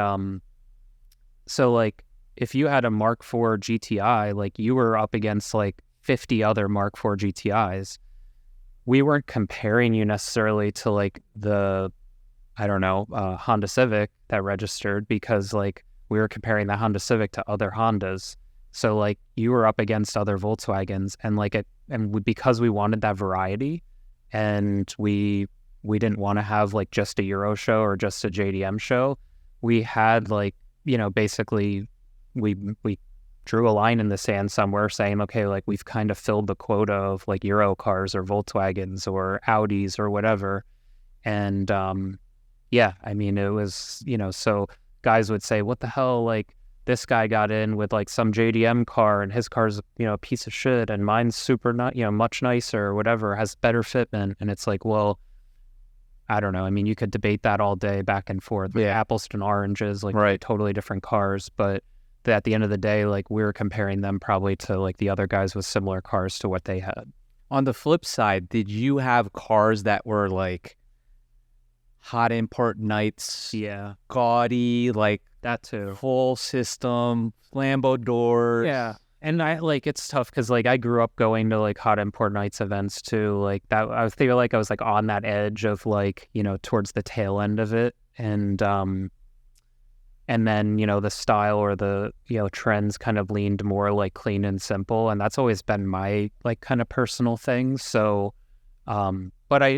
so like, if you had a Mark IV GTI, like you were up against like 50 other Mark IV GTIs. We weren't comparing you necessarily to like the, I don't know, Honda Civic that registered, because like we were comparing the Honda Civic to other Hondas. So like you were up against other Volkswagens, and like because we wanted that variety, and we didn't want to have like just a Euro show or just a JDM show. We had like, you know, basically we drew a line in the sand somewhere saying, okay, like we've kind of filled the quota of like Euro cars or Volkswagens or Audis or whatever. And yeah, I mean, it was, you know, so guys would say, what the hell, like this guy got in with like some JDM car, and his car's, you know, a piece of shit, and mine's super not, you know, much nicer or whatever, has better fitment. And it's like, well, I don't know. I mean, you could debate that all day back and forth. Like apples to oranges, like right. Totally different cars. But at the end of the day, like we were comparing them probably to like the other guys with similar cars to what they had. On the flip side, did you have cars that were like hot import nights? Yeah. Gaudy, like that too. Full system, Lambo doors. Yeah. And I like it's tough because like I grew up going to like hot import nights events too. Like that, I feel like I was like on that edge of like towards the tail end of it, and then the style or the trends kind of leaned more like clean and simple, and that's always been my like kind of personal thing. So, but I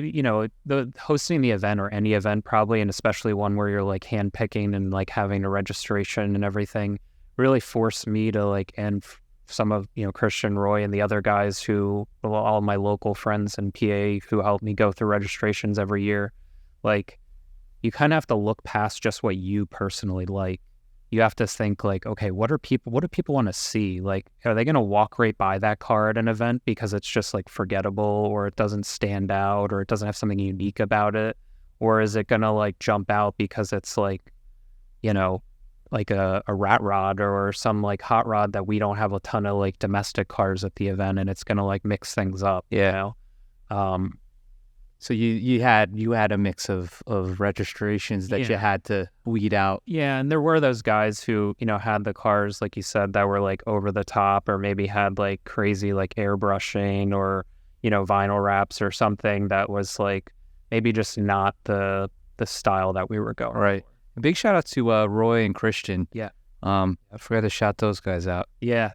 the hosting the event or any event probably, and especially one where you're like hand picking and like having a registration and everything, really forced me to like some of Christian, Roy, and the other guys who all my local friends and PA who helped me go through registrations every year. Like you kind of have to look past just what you personally like. You have to think like, okay, what do people want to see? Like, are they going to walk right by that car at an event because it's just like forgettable, or it doesn't stand out, or it doesn't have something unique about it? Or is it going to like jump out because it's like, like a rat rod or some like hot rod that we don't have a ton of like domestic cars at the event, and it's going to like mix things up, So you had a mix of registrations that you had to weed out. Yeah, and there were those guys who, had the cars, like you said, that were like over the top, or maybe had like crazy like airbrushing or, vinyl wraps or something that was like maybe just not the style that we were going. Right. For. A big shout out to Roy and Christian. Yeah. I forgot to shout those guys out. Yeah.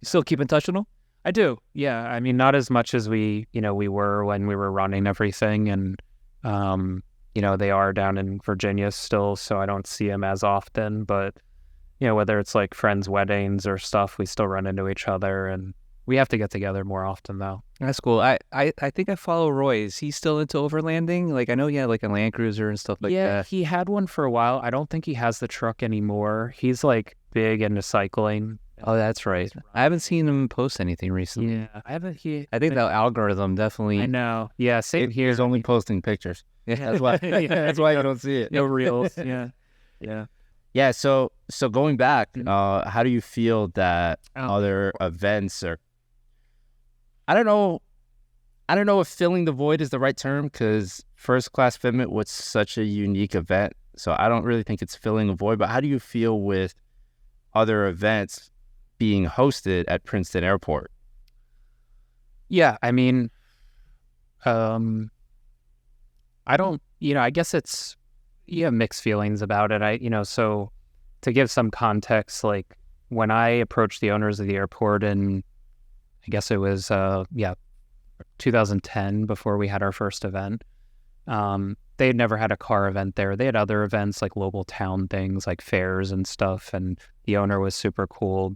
You still keep in touch with them? I do. Yeah. I mean, not as much as we were when we were running everything. And, they are down in Virginia still, so I don't see them as often. But, whether it's like friends' weddings or stuff, we still run into each other, and we have to get together more often, though. That's cool. I think I follow Roy. Is he still into overlanding? Like, I know he had like a Land Cruiser and stuff like that. Yeah, he had one for a while. I don't think he has the truck anymore. He's like big into cycling. Oh, that's right. I haven't seen him post anything recently. Yeah, I haven't. I think the algorithm definitely. I know. Yeah, same here. He's only posting pictures. Yeah, that's why. That's why you don't see it. No reels. Yeah. Yeah. So going back, how do you feel that other events are? I don't know if filling the void is the right term, because First Class Fitment was such a unique event. So I don't really think it's filling a void. But how do you feel with other events being hosted at Princeton Airport? Yeah, I mean, I don't, I guess it's, you have mixed feelings about it. So to give some context, like when I approached the owners of the airport in, I guess it was, 2010, before we had our first event, they had never had a car event there. They had other events like local town things like fairs and stuff. And the owner was super cool,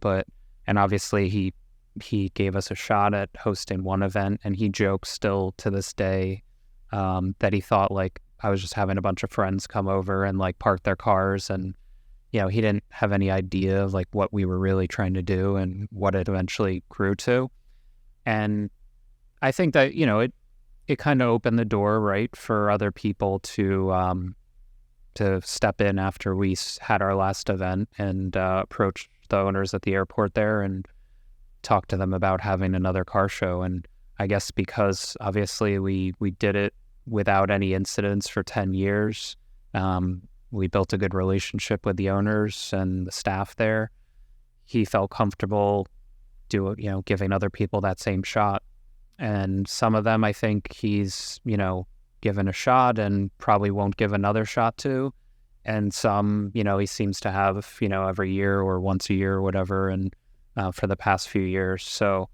and obviously he gave us a shot at hosting one event, and he jokes still to this day that he thought like I was just having a bunch of friends come over and like park their cars, and he didn't have any idea of like what we were really trying to do and what it eventually grew to. And I think that it kind of opened the door, right, for other people to step in after we had our last event and approach the owners at the airport there and talk to them about having another car show. And I guess because obviously we did it without any incidents for 10 years, we built a good relationship with the owners and the staff there. He felt comfortable giving other people that same shot. And some of them I think he's, given a shot and probably won't give another shot to. And some, he seems to have, every year or once a year or whatever, and for the past few years. So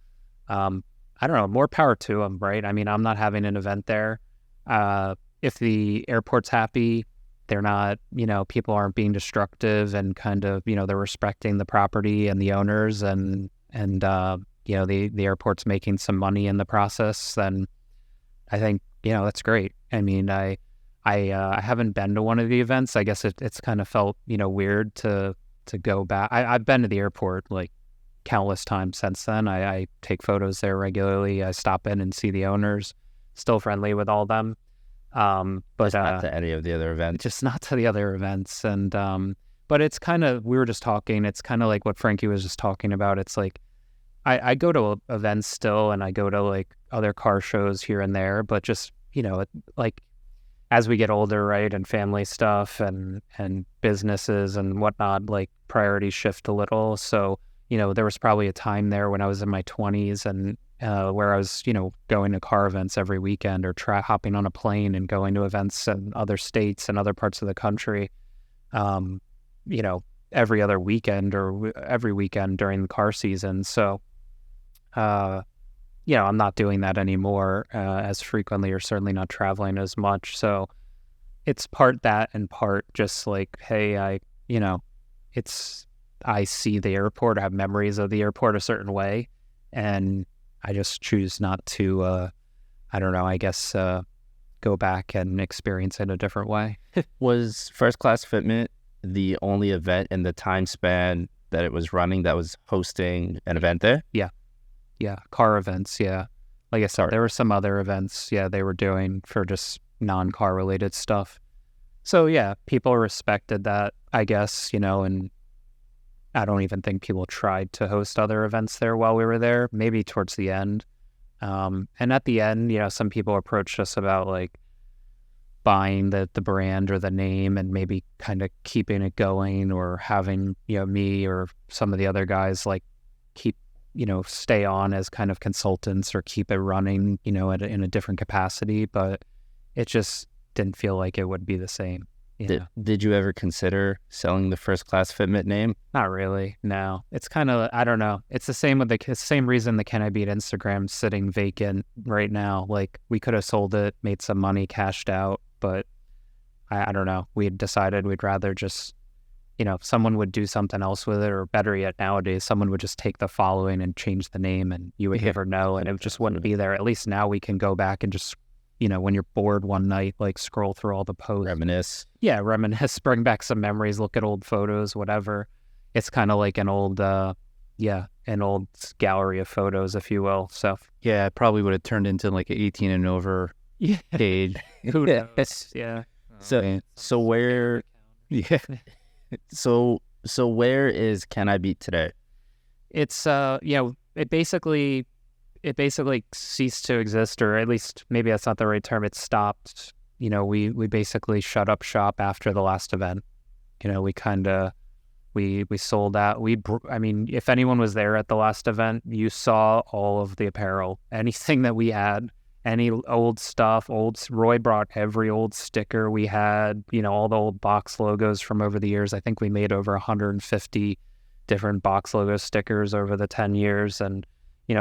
I don't know, more power to him, right? I mean, I'm not having an event there. If the airport's happy, they're not, people aren't being destructive and kind of, they're respecting the property and the owners, and the airport's making some money in the process, then I think, that's great. I mean, I haven't been to one of the events. I guess it's kind of felt, weird to go back. I've been to the airport like countless times since then. I take photos there regularly. I stop in and see the owners, still friendly with all them. But not to any of the other events. Just not to the other events. And, but it's kind of, we were just talking, it's kind of like what Frankie was just talking about. It's like, I go to events still, and I go to like other car shows here and there, but just, like as we get older, right, and family stuff and businesses and whatnot, like priorities shift a little. So, there was probably a time there when I was in my 20s and where I was, going to car events every weekend or hopping on a plane and going to events in other states and other parts of the country, every other weekend or every weekend during the car season. So, I'm not doing that anymore as frequently, or certainly not traveling as much. So it's part that and part just like, hey, I see the airport, I have memories of the airport a certain way, and I just choose not to, go back and experience it a different way. Was First Class Fitment the only event in the time span that it was running that was hosting an event there? Yeah, car events, yeah. Like I said, there were some other events, they were doing for just non-car related stuff. So, yeah, people respected that, I guess, and I don't even think people tried to host other events there while we were there, maybe towards the end. And at the end, some people approached us about like buying the brand or the name and maybe kind of keeping it going, or having, me or some of the other guys like keep, stay on as kind of consultants or keep it running, in a different capacity. But it just didn't feel like it would be the same. Did you ever consider selling the First Class Fitment name? Not really, no. It's kind of, I don't know. It's the same with the same reason the Canibeat Instagram's sitting vacant right now. Like, we could have sold it, made some money, cashed out, but I don't know. We had decided we'd rather just, someone would do something else with it, or better yet, nowadays, someone would just take the following and change the name, and you would never know, and it just wouldn't be there. At least now we can go back and just, when you're bored one night, like scroll through all the posts. Reminisce. Yeah, reminisce, bring back some memories, look at old photos, whatever. It's kind of like an old gallery of photos, if you will. So yeah, it probably would have turned into like an 18 and over page. Who knows? Yeah. So where? Yeah. So where is Canibeat today? It's it basically ceased to exist, or at least maybe that's not the right term. It stopped. We basically shut up shop after the last event. We sold out. If anyone was there at the last event, you saw all of the apparel, anything that we had, any old stuff. Roy brought every old sticker we had, all the old box logos from over the years. I think we made over 150 different box logo stickers over the 10 years. And,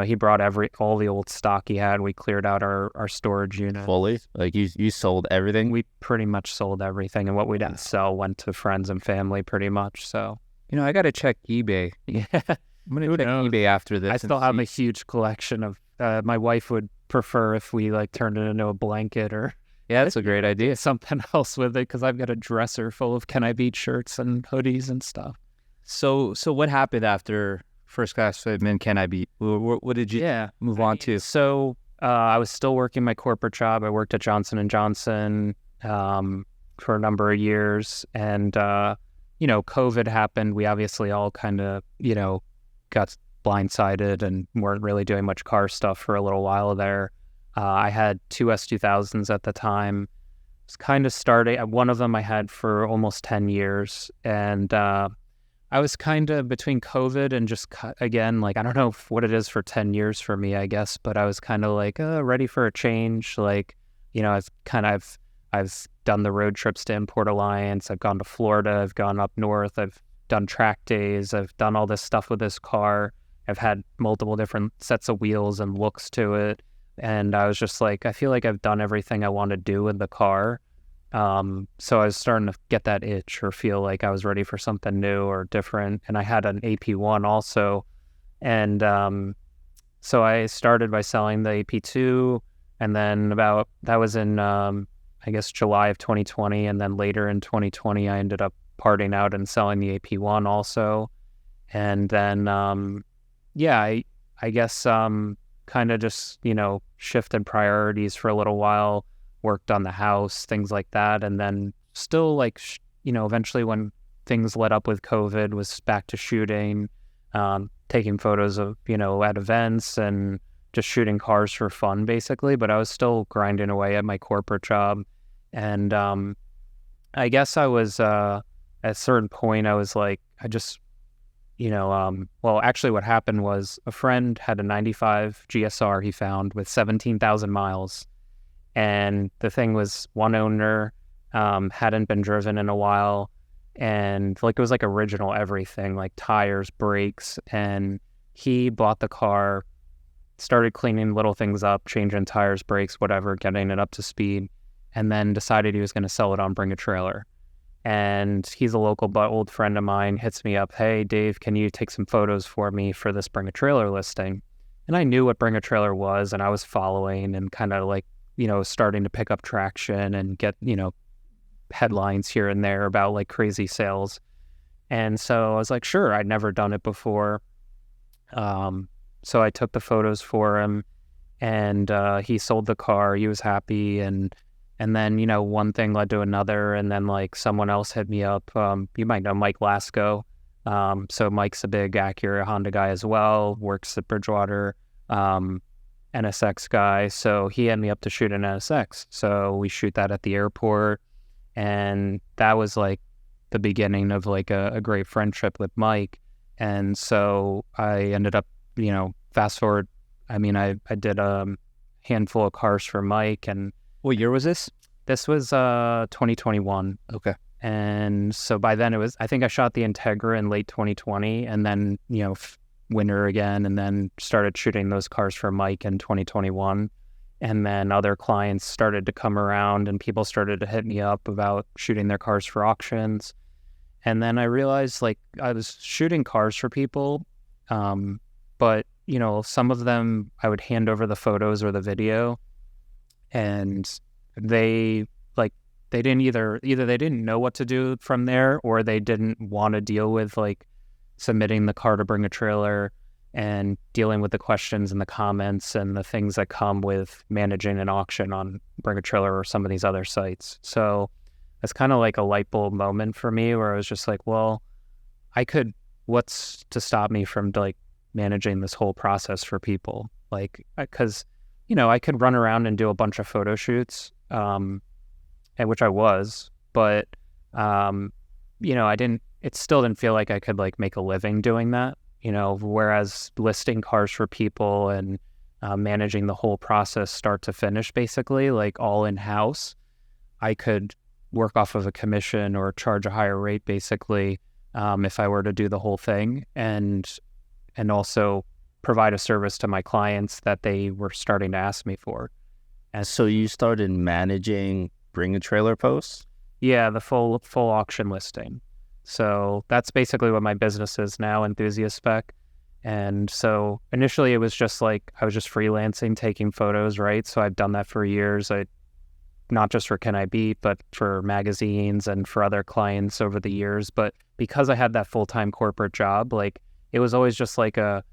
he brought all the old stock he had. We cleared out our storage unit. Fully? Like you sold everything? We pretty much sold everything. And what we didn't sell went to friends and family pretty much. So, I got to check eBay. Yeah. I'm going to check eBay after this. I still have a huge collection of, my wife would prefer if we like turned it into a blanket, or that's a great idea. Something else with it, because I've got a dresser full of Canibeat shirts and hoodies and stuff. So what happened after First Class Fitment, Canibeat? What did you move on to? So I was still working my corporate job. I worked at Johnson & Johnson for a number of years, and COVID happened. We obviously all kind of got blindsided and weren't really doing much car stuff for a little while there. I had two S2000s at the time. It was kind of starting. One of them I had for almost 10 years, and I was kind of between COVID and just, again, like, I don't know what it is for 10 years for me, I guess, but I was kind of like, ready for a change. Like, I've done the road trips to Import Alliance. I've gone to Florida. I've gone up north. I've done track days. I've done all this stuff with this car. I've had multiple different sets of wheels and looks to it. And I was just like, I feel like I've done everything I want to do with the car. So I was starting to get that itch, or feel like I was ready for something new or different. And I had an AP1 also. And so I started by selling the AP2, and then that was in, I guess, July of 2020. And then later in 2020, I ended up parting out and selling the AP1 also. And then, I guess kind of just, shifted priorities for a little while, worked on the house, things like that. And then still eventually when things let up with COVID, was back to shooting, taking photos of, at events and just shooting cars for fun, basically. But I was still grinding away at my corporate job. And I guess I was, at a certain point, I was like, I just, well, actually what happened was a friend had a 95 GSR he found with 17,000 miles. And the thing was one owner, hadn't been driven in a while. And like, it was like original everything, like tires, brakes. And he bought the car, started cleaning little things up, changing tires, brakes, whatever, getting it up to speed, and then decided he was going to sell it on Bringatrailer. And he's a local but old friend of mine, hits me up, hey, Dave, can you take some photos for me for this Bringatrailer listing? And I knew what Bringatrailer was, and I was following and kind of like, starting to pick up traction and get, headlines here and there about like crazy sales. And so I was like, sure, I'd never done it before. So I took the photos for him, and he sold the car. He was happy. And then, one thing led to another. And then like someone else hit me up. You might know Mike Lasco. So Mike's a big Acura Honda guy as well, works at Bridgewater, NSX guy. So he had me up to shoot an NSX. So we shoot that at the airport. And that was like the beginning of like a great friendship with Mike. And so I ended up, fast forward, I did a handful of cars for Mike. And what year was this? This was 2021. Okay. And so by then I think I shot the Integra in late 2020, and then, winter again, and then started shooting those cars for Mike in 2021. And then other clients started to come around, and people started to hit me up about shooting their cars for auctions. And then I realized like I was shooting cars for people, but some of them I would hand over the photos or the video, and they didn't either they didn't know what to do from there, or they didn't want to deal with like submitting the car to Bringatrailer and dealing with the questions and the comments and the things that come with managing an auction on Bringatrailer or some of these other sites. So it's kind of like a light bulb moment for me where I was just like, well, what's to stop me from like managing this whole process for people? Like, because, I could run around and do a bunch of photo shoots, and which I was, but, it still didn't feel like I could like make a living doing that. Whereas listing cars for people and managing the whole process start to finish, basically, like all in-house, I could work off of a commission or charge a higher rate, basically, if I were to do the whole thing, and also provide a service to my clients that they were starting to ask me for. And so you started managing Bringatrailer posts? Yeah, the full auction listing. So that's basically what my business is now, Enthusiast Spec. And so initially it was just like, I was just freelancing, taking photos, right? So I've done that for years. Not just for Canibeat, but for magazines and for other clients over the years. But because I had that full-time corporate job, like it was always just like a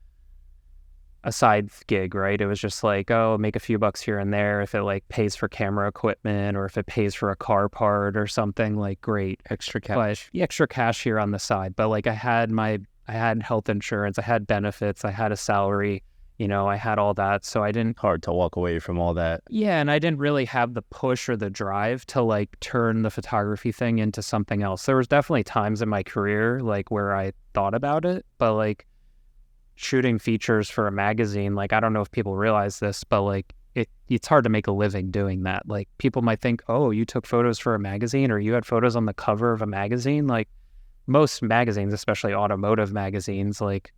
side gig, right? It was just like, oh, make a few bucks here and there. If it like pays for camera equipment or if it pays for a car part or something, like great. Extra cash. But extra cash here on the side. But like I had health insurance, I had benefits, I had a salary, I had all that. So I didn't. Hard to walk away from all that. Yeah. And I didn't really have the push or the drive to like turn the photography thing into something else. There was definitely times in my career like where I thought about it, but like shooting features for a magazine, like I don't know if people realize this, but like it's hard to make a living doing that. Like people might think, oh, you took photos for a magazine or you had photos on the cover of a magazine. Like most magazines, especially automotive magazines, like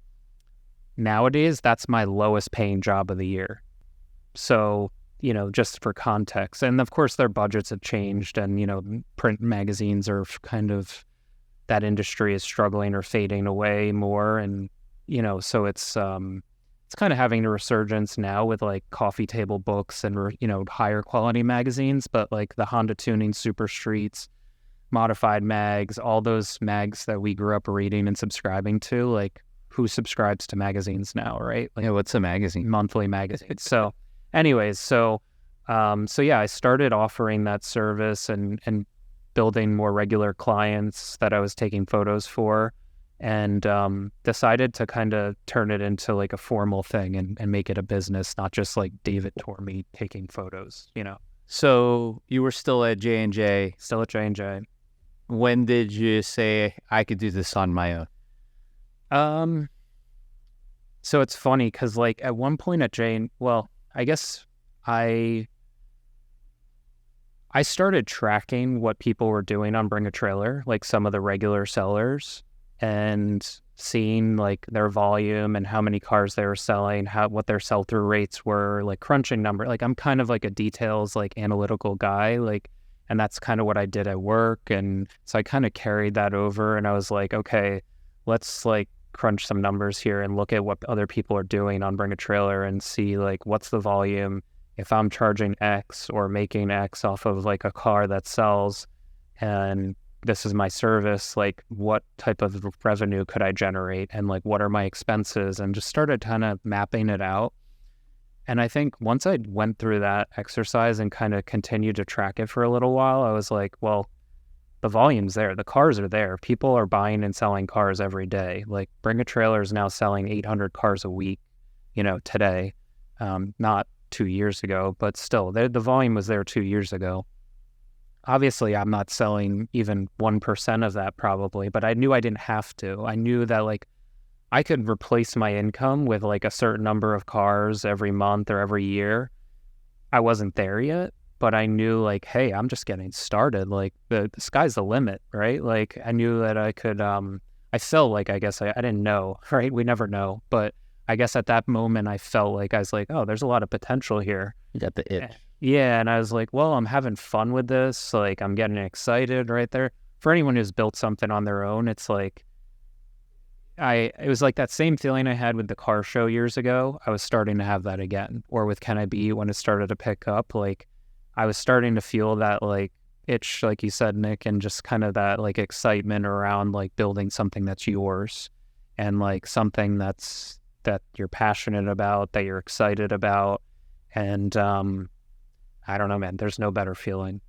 nowadays that's my lowest paying job of the year. So, just for context, and of course their budgets have changed, and print magazines are kind of, that industry is struggling or fading away more, and so it's kind of having a resurgence now with like coffee table books and, higher quality magazines, but like the Honda Tuning Super Streets, Modified Mags, all those mags that we grew up reading and subscribing to, like who subscribes to magazines now, right? Like, yeah, what's a magazine? Monthly magazines. So anyways, so yeah, I started offering that service and building more regular clients that I was taking photos for. And decided to kind of turn it into like a formal thing and make it a business, not just like David Tormey taking photos, So you were still at J&J. Still at J&J. When did you say, I could do this on my own? So it's funny because like at one point at Jane, well, I guess I started tracking what people were doing on Bringatrailer, like some of the regular sellers, and seeing like their volume and how many cars they were selling, what their sell-through rates were, like crunching number. Like I'm kind of like a details, like analytical guy, like, and that's kind of what I did at work. And so I kind of carried that over, and I was like, okay, let's like crunch some numbers here and look at what other people are doing on Bringatrailer and see like what's the volume. If I'm charging X or making X off of like a car that sells, and this is my service, like what type of revenue could I generate, and like what are my expenses, and just started kind of mapping it out. And I think once I went through that exercise and kind of continued to track it for a little while, I was like, well, the volume's there, the cars are there, people are buying and selling cars every day. Like Bringatrailer is now selling 800 cars a week, today, not 2 years ago, but still the volume was there 2 years ago. Obviously I'm not selling even 1% of that probably, but I knew I didn't have to. I knew that like I could replace my income with like a certain number of cars every month or every year. I wasn't there yet, but I knew like, hey, I'm just getting started. Like the sky's the limit, right? Like I knew that I could, I felt like, I guess I didn't know, right? We never know, but I guess at that moment I felt like, I was like, oh, there's a lot of potential here. You got the itch. Yeah. And I was like, well, I'm having fun with this. Like I'm getting excited right there. For anyone who's built something on their own, it's like, it was like that same feeling I had with the car show years ago. I was starting to have that again, or with Canibeat when it started to pick up. Like I was starting to feel that like itch, like you said, Nick, and just kind of that like excitement around like building something that's yours and like something that you're passionate about, that you're excited about. And I don't know, man, there's no better feeling.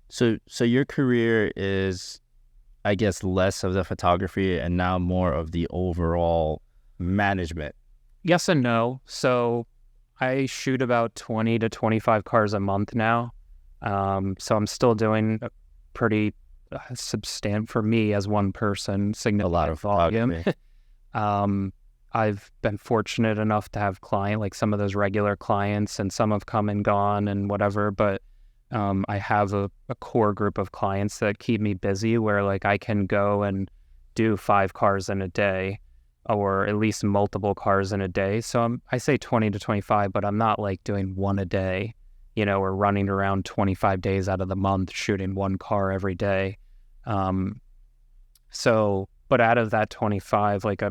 So your career is, I guess, less of the photography and now more of the overall management. Yes and no. So I shoot about 20 to 25 cars a month now. So I'm still doing a pretty substantial, for me as one person, significant A lot of volume. I've been fortunate enough to have like some of those regular clients, and some have come and gone and whatever, but I have a core group of clients that keep me busy where like I can go and do 5 cars in a day, or at least multiple cars in a day. So I say 20 to 25, but I'm not like doing one a day, or running around 25 days out of the month shooting 1 car every day. But out of that 25, like a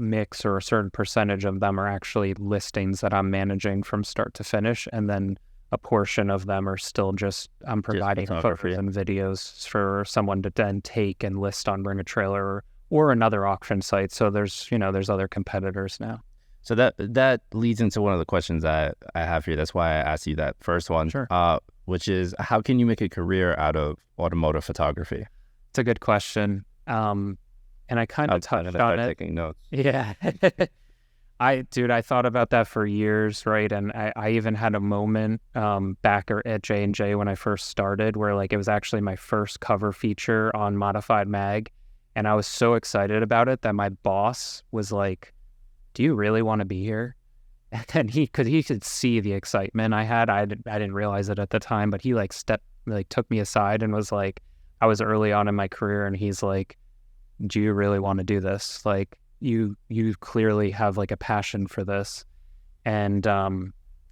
mix or a certain percentage of them are actually listings that I'm managing from start to finish, and then a portion of them are still just I'm providing photos and videos for someone to then take and list on Bringatrailer or another auction site. So there's other competitors now. So that leads into one of the questions I have here. That's why I asked you that first one, Sure. Which is, how can you make a career out of automotive photography? It's a good question. And I kind of touched on it. Taking notes. Yeah. I thought about that for years, right? And I even had a moment back at J&J when I first started where like it was actually my first cover feature on Modified Mag. And I was so excited about it that my boss was like, do you really want to be here? And he could see the excitement I had. I didn't realize it at the time, but he took me aside and was like, I was early on in my career, and he's like, do you really want to do this? Like, you clearly have like a passion for this. And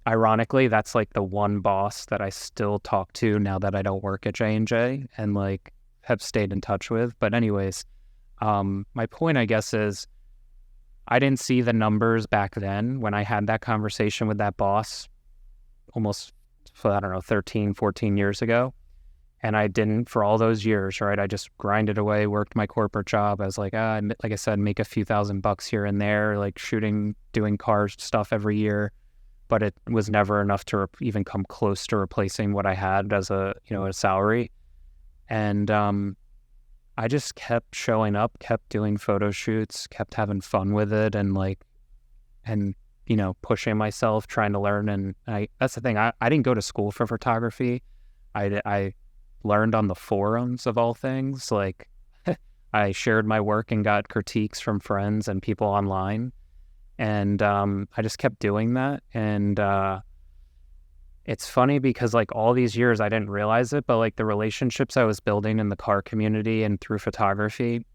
ironically, that's like the one boss that I still talk to now that I don't work at J&J and like have stayed in touch with. But anyways, my point, I guess, is I didn't see the numbers back then when I had that conversation with that boss almost, 13, 14 years ago. And I didn't for all those years, right? I just grinded away, worked my corporate job. I was like, like I said, make a few $1,000 here and there, like doing car stuff every year. But it was never enough to even come close to replacing what I had as a salary. And I just kept showing up, kept doing photo shoots, kept having fun with it, and pushing myself, trying to learn. And that's the thing. I didn't go to school for photography. I learned on the forums of all things. Like I shared my work and got critiques from friends and people online. And I just kept doing that. And it's funny because like all these years I didn't realize it, but like the relationships I was building in the car community and through photography,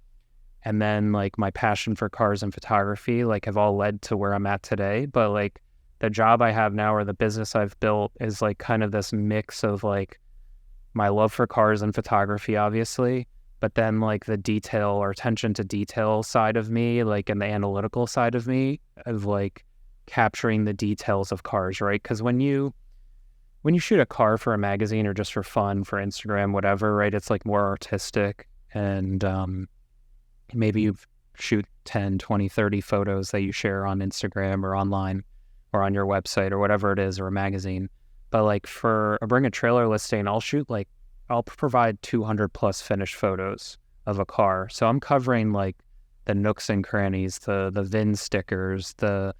and then like my passion for cars and photography, like have all led to where I'm at today. But like the job I have now or the business I've built is like kind of this mix of like my love for cars and photography, obviously, but then like the detail or attention to detail side of me, like and the analytical side of me of like capturing the details of cars, right? Because when you shoot a car for a magazine or just for fun, for Instagram, whatever, right, it's like more artistic, and maybe you shoot 10, 20, 30 photos that you share on Instagram or online or on your website or whatever it is, or a magazine. But like for a Bringatrailer listing, I'll provide 200 plus finished photos of a car. So I'm covering like the nooks and crannies, the VIN stickers, the,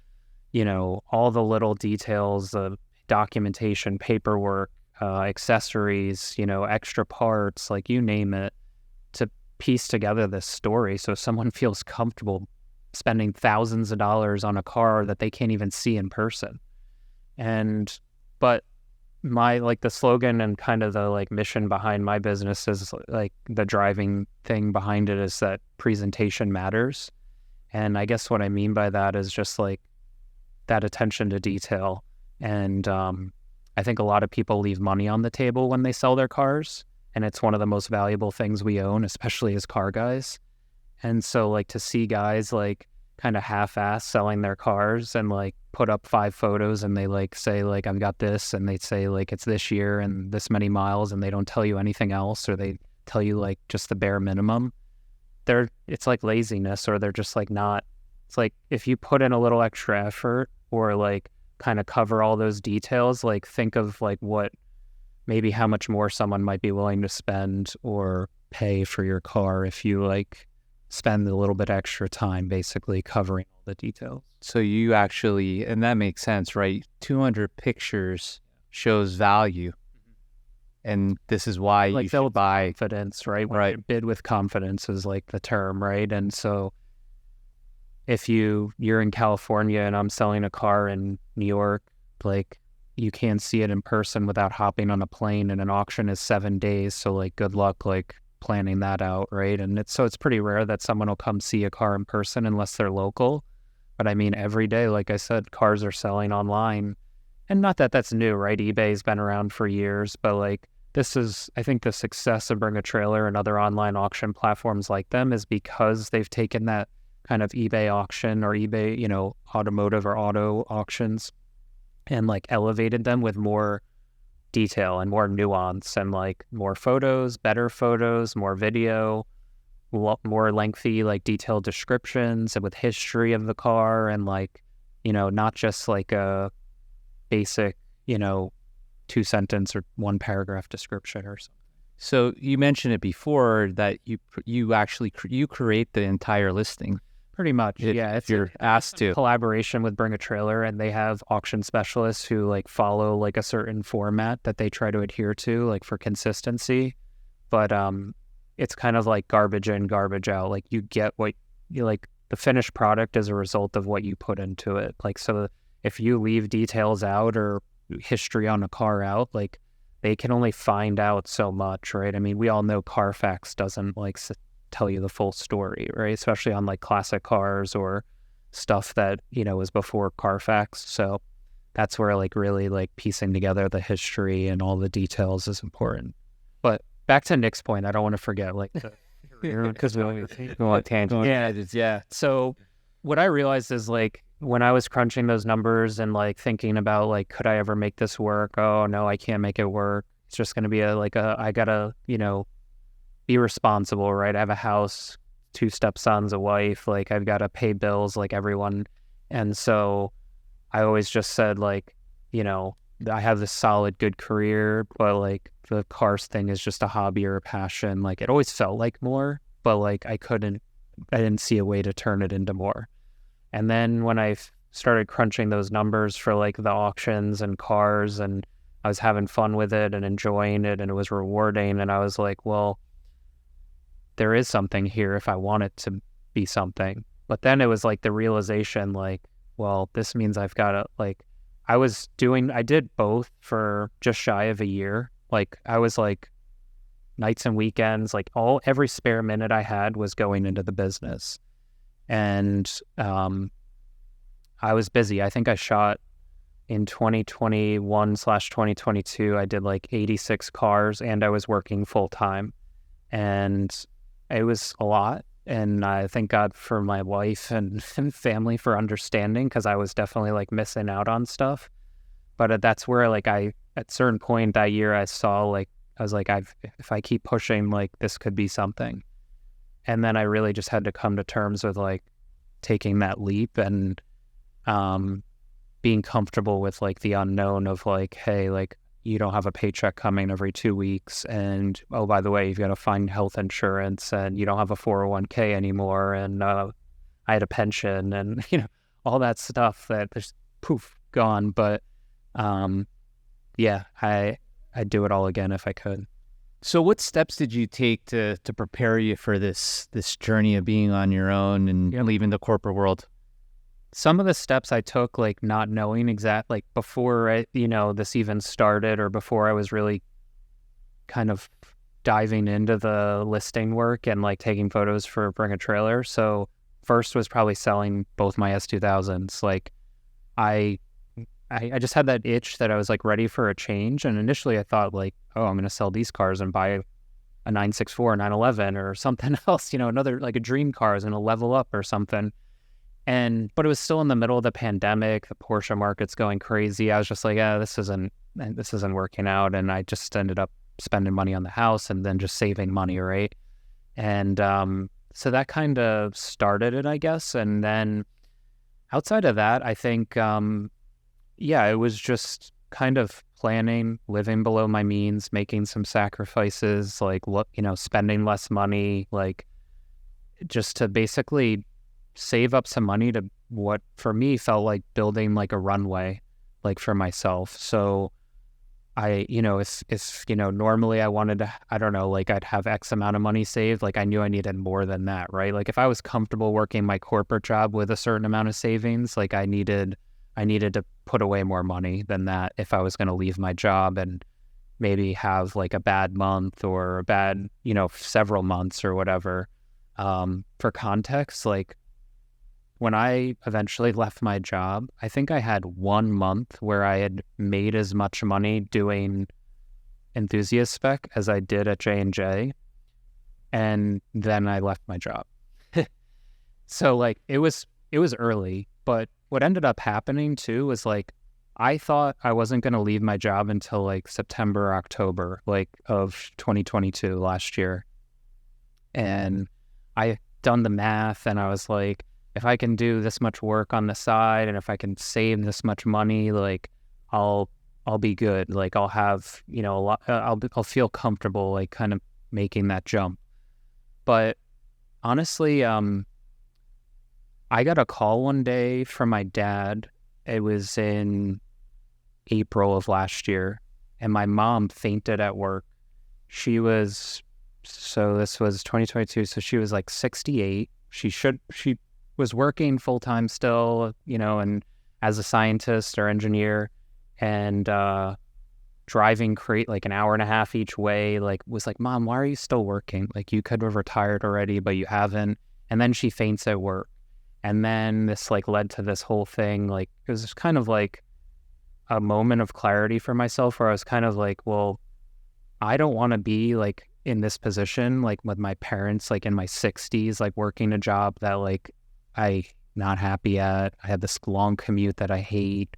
you know, all the little details, the documentation, paperwork, accessories, you know, extra parts, like you name it, to piece together this story so someone feels comfortable spending thousands of dollars on a car that they can't even see in person. But my, like the slogan and kind of the like mission behind my business is like the driving thing behind it is that presentation matters. And I guess what I mean by that is just like that attention to detail. And I think a lot of people leave money on the table when they sell their cars, and it's one of the most valuable things we own, especially as car guys. And so like to see guys like kind of half-ass selling their cars and like put up 5 photos and they like say like I've got this, and they say like it's this year and this many miles, and they don't tell you anything else, or they tell you like just the bare minimum, it's like laziness, or they're just like not. It's like if you put in a little extra effort or like kind of cover all those details, like think of like maybe how much more someone might be willing to spend or pay for your car if you like spend a little bit extra time basically covering all the details. So you actually, and that makes sense, right? 200 pictures shows value. And this is why like you should buy confidence, right? Right. Bid with confidence is like the term, right? And so if you're in California and I'm selling a car in New York, like you can't see it in person without hopping on a plane, and an auction is 7 days. So like good luck like planning that out, right? And it's pretty rare that someone will come see a car in person unless they're local. But I mean, every day, like I said, cars are selling online. And not that that's new, right? eBay's been around for years, but like I think the success of Bringatrailer and other online auction platforms like them is because they've taken that kind of eBay auction or eBay, you know, automotive or auto auctions, and like elevated them with more detail and more nuance and like more photos, better photos, more video, more lengthy, like detailed descriptions and with history of the car, and like, you know, not just like a basic, you know, 2-sentence or 1-paragraph description or something. So you mentioned it before that you actually create the entire listing. Pretty much, yeah. If you're asked to. Collaboration with Bringatrailer, and they have auction specialists who like follow like a certain format that they try to adhere to, like for consistency. But it's kind of like garbage in, garbage out. Like you get what you like. The finished product is a result of what you put into it. Like, so if you leave details out or history on a car out, like they can only find out so much, right? I mean, we all know Carfax doesn't like tell you the full story, right? Especially on like classic cars or stuff that, you know, was before Carfax. So that's where like really like piecing together the history and all the details is important. But back to Nick's point, I don't want to forget like because we go on tangent. Yeah. So what I realized is like when I was crunching those numbers and like thinking about like, could I ever make this work? Oh no, I can't make it work. It's just going to be I gotta, you know, be responsible, right? I have a house, 2 stepsons, a wife, like I've got to pay bills like everyone. And so I always just said like, you know, I have this solid, good career, but like the cars thing is just a hobby or a passion. Like it always felt like more, but like I didn't see a way to turn it into more. And then when I started crunching those numbers for like the auctions and cars, and I was having fun with it and enjoying it and it was rewarding, and I was like, well, there is something here if I want it to be something. But then it was like the realization, like, well, this means I've got to, like, I did both for just shy of a year. Like, I was like, nights and weekends, like every spare minute I had was going into the business. And I was busy. I think I shot in 2021/2022, I did like 86 cars, and I was working full time. And it was a lot. And I thank God for my wife and family for understanding, because I was definitely like missing out on stuff. But that's where like at a certain point that year, I saw like, I was like, if I keep pushing, like this could be something. And then I really just had to come to terms with like taking that leap and being comfortable with like the unknown of like, hey, like you don't have a paycheck coming every 2 weeks, and oh, by the way, you've got to find health insurance, and you don't have a 401k anymore, and I had a pension, and all that stuff that just poof gone. But yeah, I'd do it all again if I could. So what steps did you take to prepare you for this journey of being on your own and leaving the corporate world? Some of the steps I took, like not knowing exactly, like before this even started, or before I was really kind of diving into the listing work and like taking photos for Bringatrailer. So first was probably selling both my S2000s. Like I just had that itch that I was like ready for a change. And initially I thought like, oh, I'm going to sell these cars and buy a 964, 911 or something else, another like a dream car is going to level up or something. But it was still in the middle of the pandemic. The Porsche market's going crazy. I was just like, yeah, this isn't working out. And I just ended up spending money on the house and then just saving money, right? And so that kind of started it, I guess. And then outside of that, I think, it was just kind of planning, living below my means, making some sacrifices, like, spending less money, like just to basically save up some money to what for me felt like building like a runway, like for myself. So I, if normally I wanted to, I don't know, like I'd have X amount of money saved, like I knew I needed more than that, right? Like if I was comfortable working my corporate job with a certain amount of savings, like I needed to put away more money than that if I was going to leave my job and maybe have like a bad month or a bad, several months or whatever. For context, like when I eventually left my job, I think I had 1 month where I had made as much money doing Enthusiast Spec as I did at J&J, and then I left my job. So like it was early, but what ended up happening too was like I thought I wasn't going to leave my job until like September, October, like of 2022 last year. And I done the math and I was like, if I can do this much work on the side and if I can save this much money, like I'll be good. Like I'll have, a lot, I'll feel comfortable, like kind of making that jump. But honestly, I got a call one day from my dad. It was in April of last year, and my mom fainted at work. This was 2022, so she was like 68. She was working full-time still, and as a scientist or engineer, and driving like an hour and a half each way, like was like, Mom, why are you still working? Like you could have retired already, but you haven't. And then she faints at work. And then this like led to this whole thing. Like it was just kind of like a moment of clarity for myself where I was kind of like, well, I don't want to be like in this position, like with my parents, like in my 60s, like working a job that like I not happy at. I had this long commute that I hate.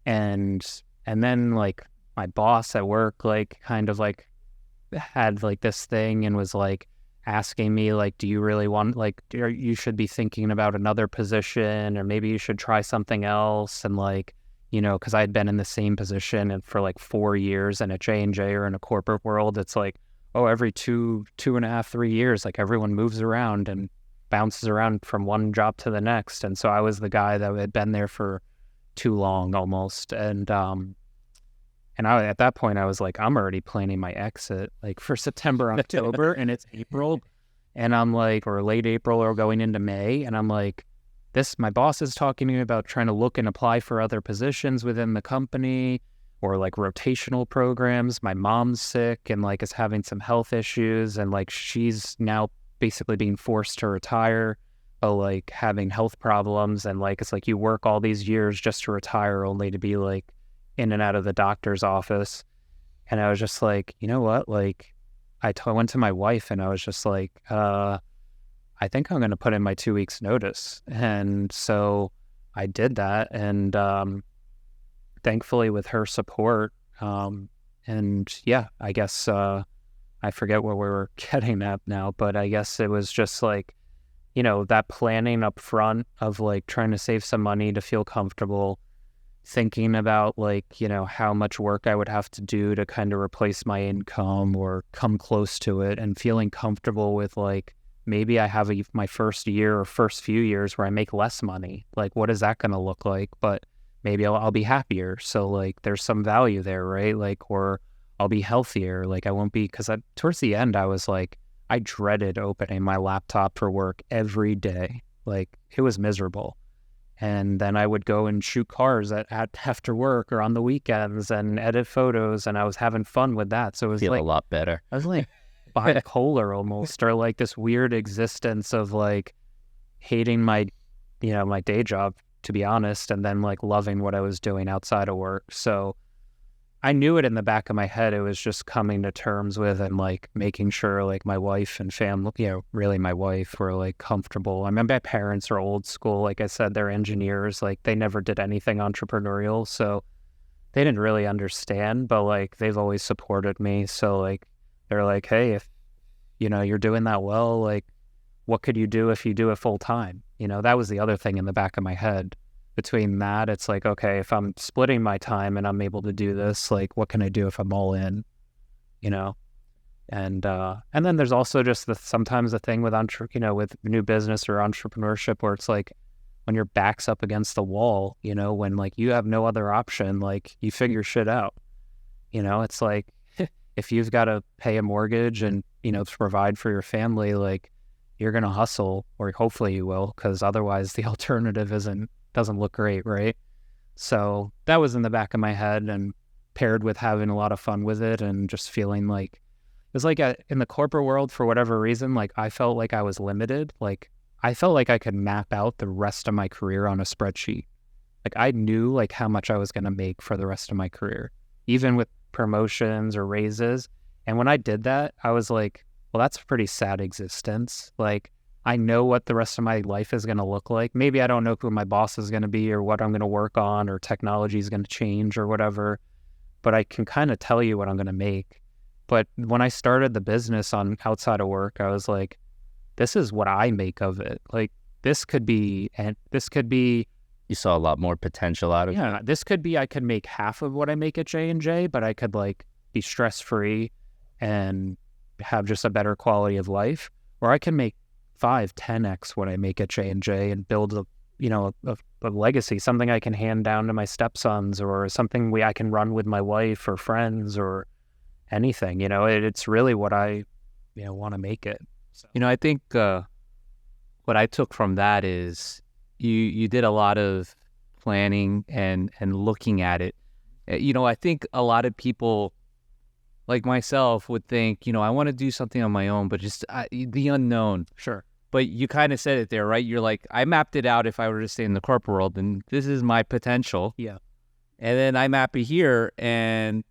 And then like my boss at work, like kind of like had like this thing and was like asking me like, do you really want, like, you should be thinking about another position, or maybe you should try something else. And like, because I had been in the same position and for like 4 years, and at J&J or in a corporate world, it's like, oh, every 2.5, 3 years, like everyone moves around and bounces around from one job to the next. And so I was the guy that had been there for too long almost. And I, at that point, I was like, I'm already planning my exit, like for September, October, and it's April. And I'm like, or late April or going into May. And I'm like, my boss is talking to me about trying to look and apply for other positions within the company or like rotational programs. My mom's sick and like is having some health issues. And like, she's now basically being forced to retire, but like having health problems. And like, it's like you work all these years just to retire only to be like in and out of the doctor's office. And I was just like, you know what? Like, I went to my wife and I was just like, I think I'm going to put in my 2 weeks notice. And so I did that. And thankfully with her support, and yeah, I guess I forget where we were getting at now, but I guess it was just like, you know, that planning up front of like trying to save some money to feel comfortable, thinking about like, you know, how much work I would have to do to kind of replace my income or come close to it, and feeling comfortable with like, maybe I have my first year or first few years where I make less money. Like, what is that going to look like? But maybe I'll be happier. So like, there's some value there, right? Like, or I'll be healthier. Like I won't be, because towards the end, I was like, I dreaded opening my laptop for work every day. Like it was miserable. And then I would go and shoot cars at after work or on the weekends and edit photos. And I was having fun with that. So it was Feel like a lot better. I was like bipolar almost, or like this weird existence of like hating my, you know, my day job, to be honest, and then like loving what I was doing outside of work. So I knew it in the back of my head. It was just coming to terms with and like making sure like my wife and family, you know, really my wife, were like comfortable. I mean, my parents are old school. Like I said, they're engineers. Like they never did anything entrepreneurial. So they didn't really understand, but like they've always supported me. So like, they're like, hey, if, you know, you're doing that well, like what could you do if you do it full time? You know, that was the other thing in the back of my head. Between that, it's like, okay, if I'm splitting my time and I'm able to do this, like, what can I do if I'm all in, you know? And then there's also just sometimes the thing with, with new business or entrepreneurship where it's like when your back's up against the wall, you know, when like you have no other option, like you figure shit out, you know, it's like if you've got to pay a mortgage and, you know, to provide for your family, like you're going to hustle, or hopefully you will, because otherwise the alternative doesn't look great, right? So that was in the back of my head, and paired with having a lot of fun with it and just feeling like it was like in the corporate world, for whatever reason, like I felt like I was limited. Like I felt like I could map out the rest of my career on a spreadsheet. Like I knew like how much I was going to make for the rest of my career, even with promotions or raises. And when I did that, I was like, well, that's a pretty sad existence. Like I know what the rest of my life is going to look like. Maybe I don't know who my boss is going to be or what I'm going to work on or technology is going to change or whatever, but I can kind of tell you what I'm going to make. But when I started the business on outside of work, I was like, this is what I make of it. Like this could be. You saw a lot more potential out of it. Yeah, this could be, I could make half of what I make at J&J, but I could like be stress-free and have just a better quality of life. Or I can make 5-10x what I make at J&J and build a legacy, something I can hand down to my stepsons, or something I can run with my wife or friends or anything. You know, it's really what I, want to make it. So. You know, I think what I took from that is you did a lot of planning and looking at it. You know, I think a lot of people like myself would think, I want to do something on my own, but just the unknown. Sure. But you kind of said it there, right? You're like, I mapped it out if I were to stay in the corporate world, and this is my potential. Yeah. And then I map it here, and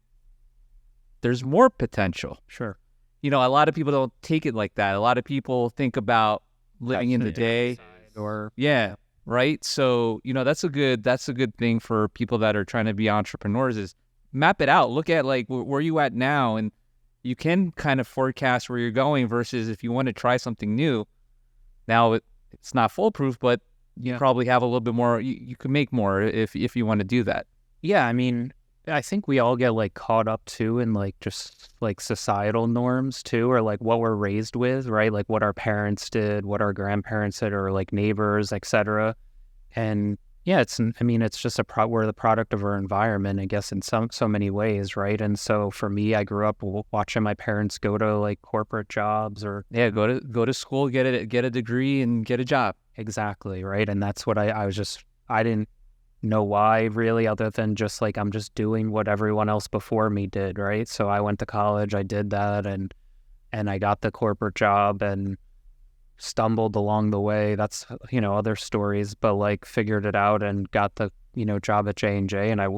there's more potential. Sure. A lot of people don't take it like that. A lot of people think about living in the day. Or yeah, right? So, that's a good thing for people that are trying to be entrepreneurs is map it out. Look at like where you at now, and you can kind of forecast where you're going versus if you want to try something new. Now it's not foolproof, but you probably have a little bit more. You can make more if you want to do that. Yeah, I mean, I think we all get like caught up too in like just like societal norms too, or like what we're raised with, right? Like what our parents did, what our grandparents did, or like neighbors, etc. And Yeah, I mean, it's just we're the product of our environment, I guess, in so many ways, right? And so for me, I grew up watching my parents go to like corporate jobs or go to school, get a degree, and get a job. Exactly, right? And that's what I didn't know why really, other than just like I'm just doing what everyone else before me did, right? So I went to college, I did that, and I got the corporate job and stumbled along the way. That's, other stories, but like figured it out and got the, job at J&J, and I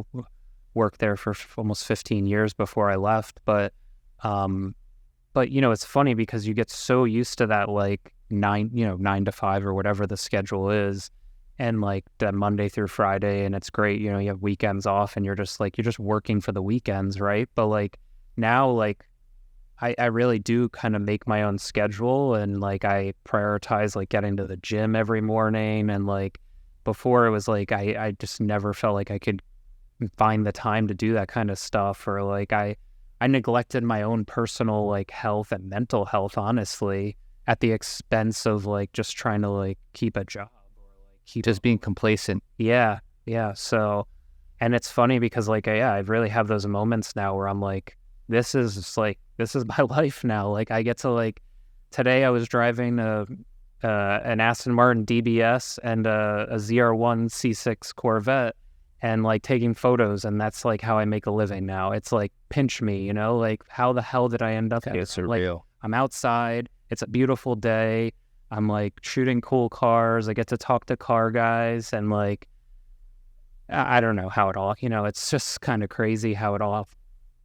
worked there for almost 15 years before I left. But it's funny because you get so used to that, like 9 to 5 or whatever the schedule is. And like that Monday through Friday, and it's great, you have weekends off and you're just working for the weekends, right? But like now, like I really do kind of make my own schedule, and like I prioritize like getting to the gym every morning. And like before it was like I just never felt like I could find the time to do that kind of stuff, or like I neglected my own personal like health and mental health, honestly, at the expense of like just trying to like keep a job or like keep just being complacent. Yeah. So, and it's funny because like I really have those moments now where I'm like, this is my life now. Like I get to like, today I was driving an Aston Martin DBS and a ZR1 C6 Corvette and like taking photos, and that's like how I make a living now. It's like, pinch me, like how the hell did I end up here? It's surreal. Like, I'm outside, it's a beautiful day, I'm like shooting cool cars, I get to talk to car guys, and like I don't know how it all, it's just kind of crazy how it all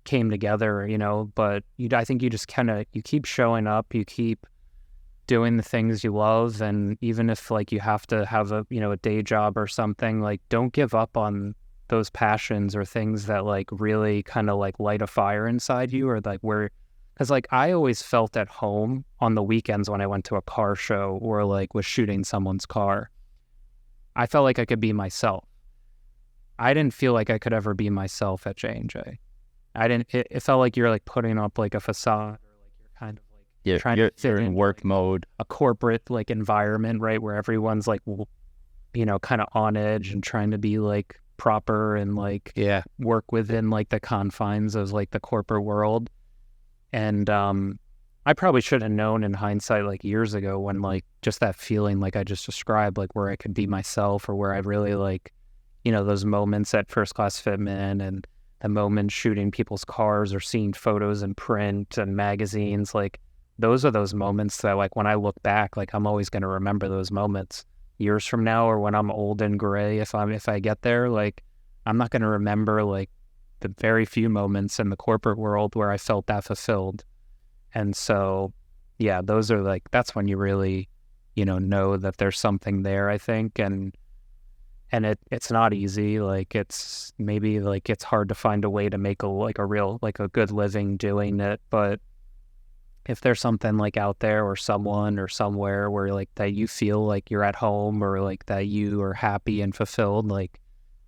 came together, but I think you just you keep showing up, you keep doing the things you love, and even if like you have to have a day job or something, like don't give up on those passions or things that like really kind of like light a fire inside you, or like because like I always felt at home on the weekends when I went to a car show or like was shooting someone's car. I felt like I could be myself. I didn't feel like I could ever be myself at J&J. It felt like you're like putting up like a facade, or like you're kind of like trying to fit in work like mode, a corporate like environment, right? Where everyone's like, kind of on edge and trying to be like proper and like work within like the confines of like the corporate world. And I probably should have known in hindsight, like years ago, when like just that feeling like I just described, like where I could be myself, or where I really like, those moments at First Class Fitment and the moments shooting people's cars or seeing photos in print and magazines. Like those are those moments that like when I look back, like I'm always going to remember those moments years from now, or when I'm old and gray, if I get there, like I'm not going to remember like the very few moments in the corporate world where I felt that fulfilled. And so, yeah, those are like, that's when you really, know that there's something there, I think. And it's not easy. Like it's maybe like it's hard to find a way to make a good living doing it. But if there's something like out there or someone or somewhere where like that you feel like you're at home, or like that you are happy and fulfilled, like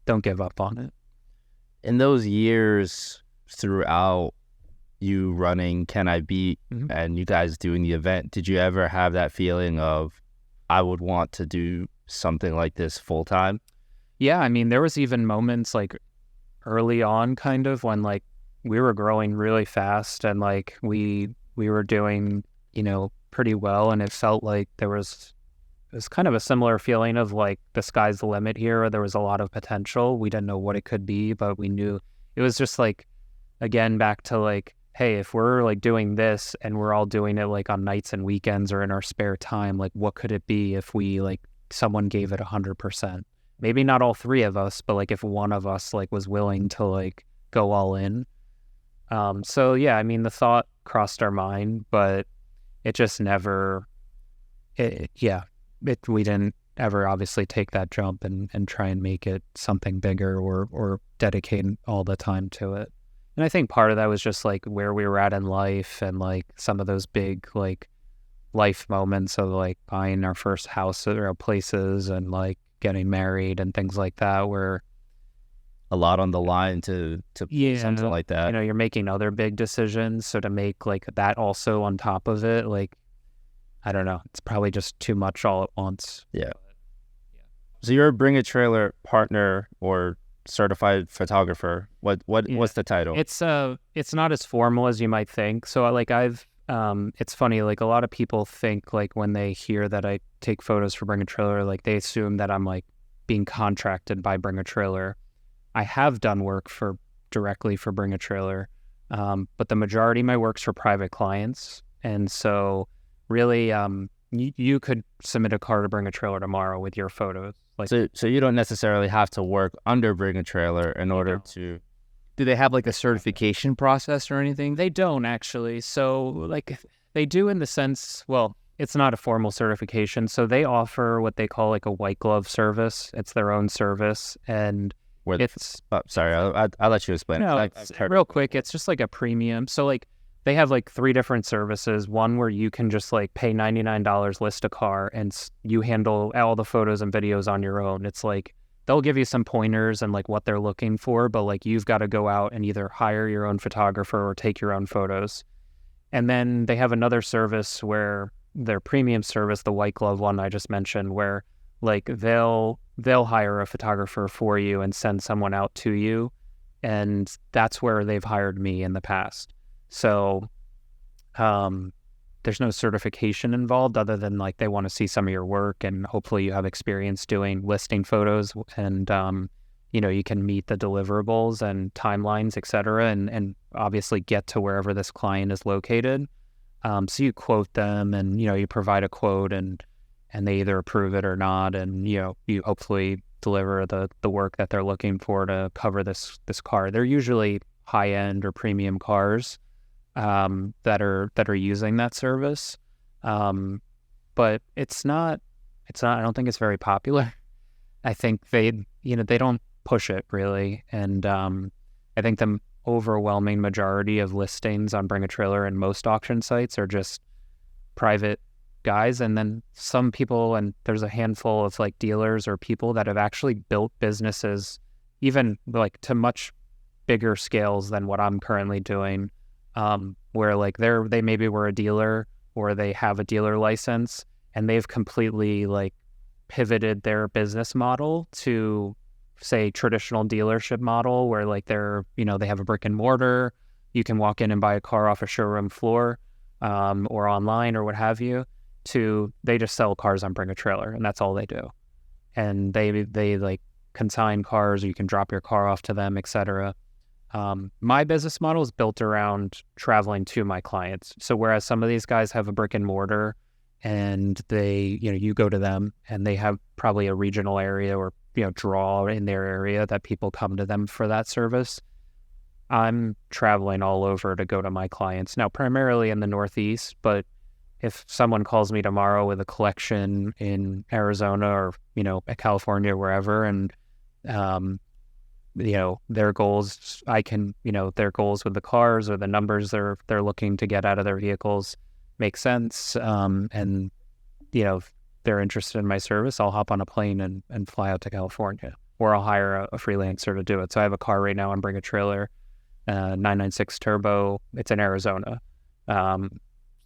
don't give up on it. In those years throughout you running Canibeat and you guys doing the event, did you ever have that feeling of, I would want to do something like this full time? Yeah, I mean, there was even moments like early on, kind of, when like we were growing really fast and like we were doing, pretty well, and it felt like it was kind of a similar feeling of like the sky's the limit here, or there was a lot of potential. We didn't know what it could be, but we knew it was just like, again, back to like, hey, if we're like doing this and we're all doing it like on nights and weekends or in our spare time, like what could it be if we like someone gave it 100%? Maybe not all three of us, but like if one of us like was willing to like go all in. So yeah, I mean, the thought crossed our mind, but it just never, we didn't ever obviously take that jump and try and make it something bigger or dedicate all the time to it. And I think part of that was just like where we were at in life, and like some of those big like life moments of like buying our first house or places and like getting married and things like that, where a lot on the line to something like that. You're making other big decisions. So to make like that also on top of it, like, I don't know, it's probably just too much all at once. Yeah. So you're a Bringatrailer partner or certified photographer. What's the title? It's not as formal as you might think. So like it's funny, like a lot of people think like when they hear that I take photos for Bringatrailer, like they assume that I'm like being contracted by Bringatrailer. I have done work directly for Bringatrailer, but the majority of my work's for private clients. And so really, you could submit a car to Bringatrailer tomorrow with your photos. Like, so you don't necessarily have to work under Bringatrailer in order to. Do they have like a certification process or anything? They don't actually. So like they do in the sense, well, it's not a formal certification. So they offer what they call like a white glove service. It's their own service. And it's... sorry, I'll let you explain. No, real quick, it's just like a premium. So like they have like 3 different services. One where you can just like pay $99, list a car, and you handle all the photos and videos on your own. It's like they'll give you some pointers and like what they're looking for, but like you've got to go out and either hire your own photographer or take your own photos. And then they have another service where their premium service, the white glove one I just mentioned, where like they'll hire a photographer for you and send someone out to you. And that's where they've hired me in the past. So there's no certification involved other than like they want to see some of your work, and hopefully you have experience doing listing photos, and you can meet the deliverables and timelines, etc., and obviously get to wherever this client is located. So you quote them, and you provide a quote, and they either approve it or not, and you hopefully deliver the work that they're looking for to cover this car. They're usually high end or premium cars that are using that service, but it's not. I don't think it's very popular. I think they don't push it really, and I think the overwhelming majority of listings on Bringatrailer and most auction sites are just private guys, and then some people, and there's a handful of like dealers or people that have actually built businesses even like to much bigger scales than what I'm currently doing, where like they maybe were a dealer or they have a dealer license, and they've completely like pivoted their business model to say traditional dealership model, where like they have a brick and mortar, you can walk in and buy a car off a showroom floor, or online or what have you, to they just sell cars on Bringatrailer, and that's all they do. And they like consign cars, or you can drop your car off to them, etc. My business model is built around traveling to my clients. So whereas some of these guys have a brick and mortar, and they, you go to them, and they have probably a regional area or draw in their area that people come to them for that service, I'm traveling all over to go to my clients. Now, primarily in the Northeast, but if someone calls me tomorrow with a collection in Arizona or, California, wherever, and, their goals, their goals with the cars or the numbers they're looking to get out of their vehicles make sense. And, they're interested in my service, I'll hop on a plane and fly out to California, or I'll hire a freelancer to do it. So I have a car right now on Bringatrailer, 996 Turbo. It's in Arizona.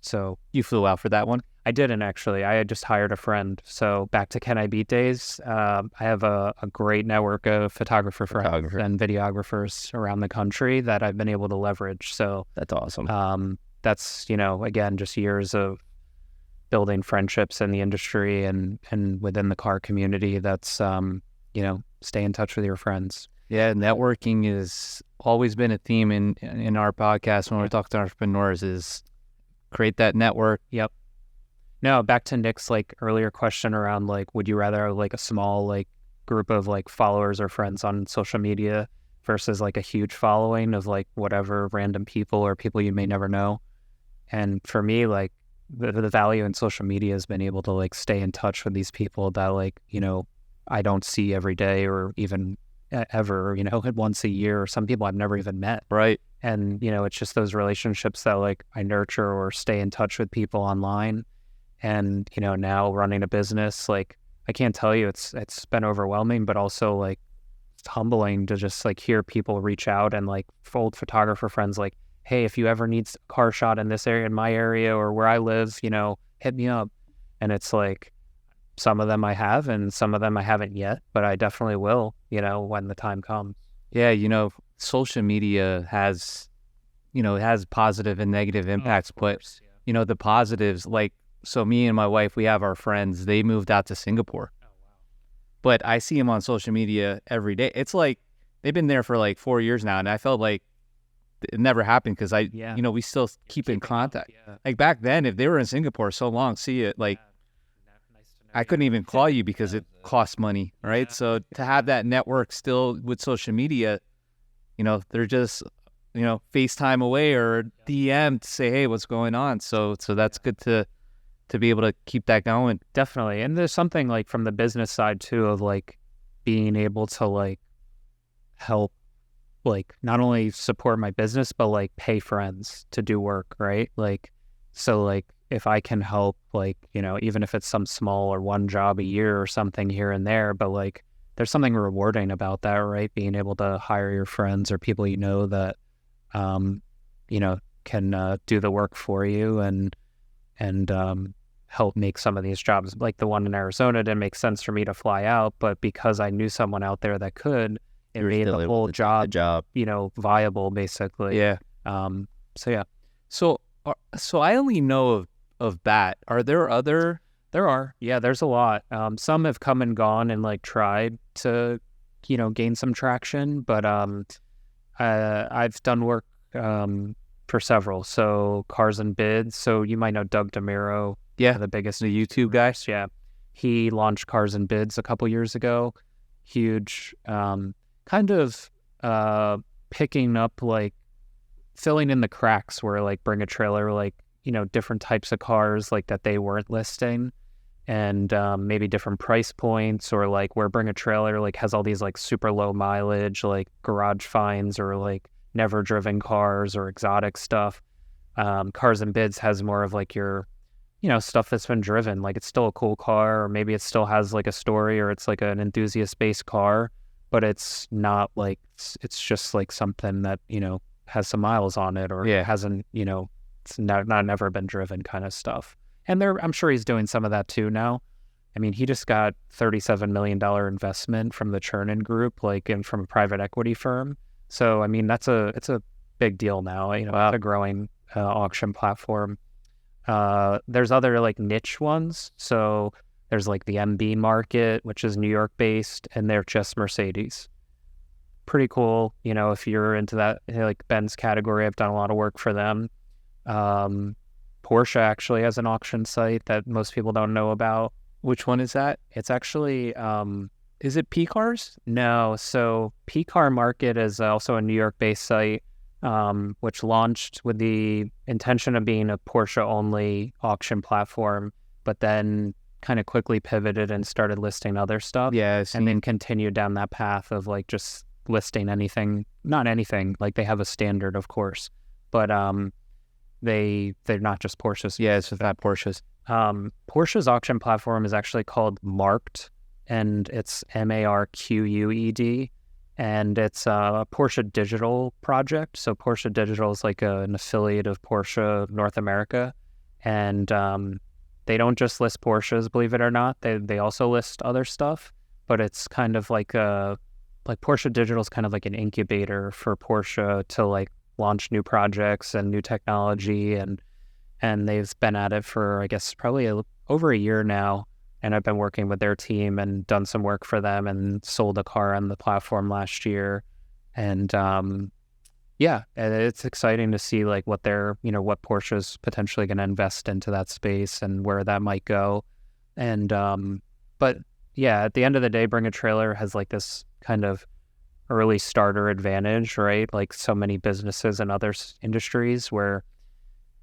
So you flew out for that one? I didn't actually. I had just hired a friend. So back to Canibeat days, I have a great network of photographer friends and videographers around the country that I've been able to leverage. So that's awesome. That's, again, just years of building friendships in the industry and within the car community. That's, stay in touch with your friends. Yeah, networking has always been a theme in our podcast when we talk to entrepreneurs, is create that network. Yep. Now, back to Nick's like earlier question around like, would you rather have like a small like group of like followers or friends on social media versus like a huge following of like whatever random people or people you may never know? And for me, like the value in social media has been able to like stay in touch with these people that like, I don't see every day or even ever, once a year, or some people I've never even met. Right. And, it's just those relationships that like I nurture or stay in touch with people online. And, now running a business, like I can't tell you, it's been overwhelming, but also like it's humbling to just like hear people reach out and like old photographer friends like, hey, if you ever need a car shot in this area, in my area or where I live, hit me up. And it's like, some of them I have, and some of them I haven't yet, but I definitely will, when the time comes. Yeah, social media has, it has positive and negative impacts, but, the positives, like, so me and my wife, we have our friends, they moved out to Singapore. Oh, wow. But I see them on social media every day. It's like, they've been there for like 4 years now, and I felt like it never happened because we still keep in contact. Like back then, if they were in Singapore so long, see it, like, I couldn't even call you because it costs money, right? Yeah. So to have that network still with social media, they're just, FaceTime away or DM to say, hey, what's going on? So that's good to be able to keep that going. Definitely. And there's something like from the business side too of like being able to like help, like not only support my business, but like pay friends to do work, right? Like, so like, if I can help, like, even if it's some small or one job a year or something here and there, but like, there's something rewarding about that, right? Being able to hire your friends or people that, can do the work for you and help make some of these jobs. Like the one in Arizona didn't make sense for me to fly out, but because I knew someone out there that could, it made the whole job, viable, basically. Yeah. So yeah. So I only know of BAT. Are there other? There are. Yeah, there's a lot. Some have come and gone and like tried to, gain some traction, but I've done work for several. So Cars and Bids. So you might know Doug DeMiro. Yeah, the biggest the YouTube guy. Yeah, he launched Cars and Bids a couple years ago. Huge, kind of picking up like filling in the cracks where like Bringatrailer, like, different types of cars like that they weren't listing and maybe different price points, or like where Bringatrailer like has all these like super low mileage, like garage finds or like never driven cars or exotic stuff. Cars and Bids has more of like your, stuff that's been driven, like it's still a cool car, or maybe it still has like a story, or it's like an enthusiast based car, but it's not like, it's just like something that, has some miles on it, or hasn't, it's not never been driven kind of stuff. And I'm sure he's doing some of that too now. I mean, he just got $37 million investment from the Chernin Group, and from a private equity firm. So, I mean, it's a big deal now, It's a growing auction platform. There's other like niche ones. So there's like the MB market, which is New York based, and they're just Mercedes. Pretty cool, if you're into that, like Ben's category. I've done a lot of work for them. Porsche actually has an auction site that most people don't know about. Which one is that? It's actually, is it P Cars? No. So P Car Market is also a New York-based site, which launched with the intention of being a Porsche-only auction platform, but then kind of quickly pivoted and started listing other stuff. Yes. And then continued down that path of like just listing anything, not anything, like they have a standard, of course, but they're not just Porsches. Yeah, it's not Porsches. Porsche's auction platform is actually called Marked, and it's MARQUED, and it's a Porsche Digital project. So Porsche Digital is like an affiliate of Porsche North America, and they don't just list Porsches, believe it or not. They also list other stuff, but it's kind of like Porsche Digital is kind of like an incubator for Porsche to like launch new projects and new technology, and they've been at it for, I guess, probably over a year now. And I've been working with their team and done some work for them and sold a car on the platform last year. And and it's exciting to see like what they're, what Porsche's potentially going to invest into that space and where that might go. And but yeah, at the end of the day, Bringatrailer has like this kind of early starter advantage, right? Like so many businesses and other industries where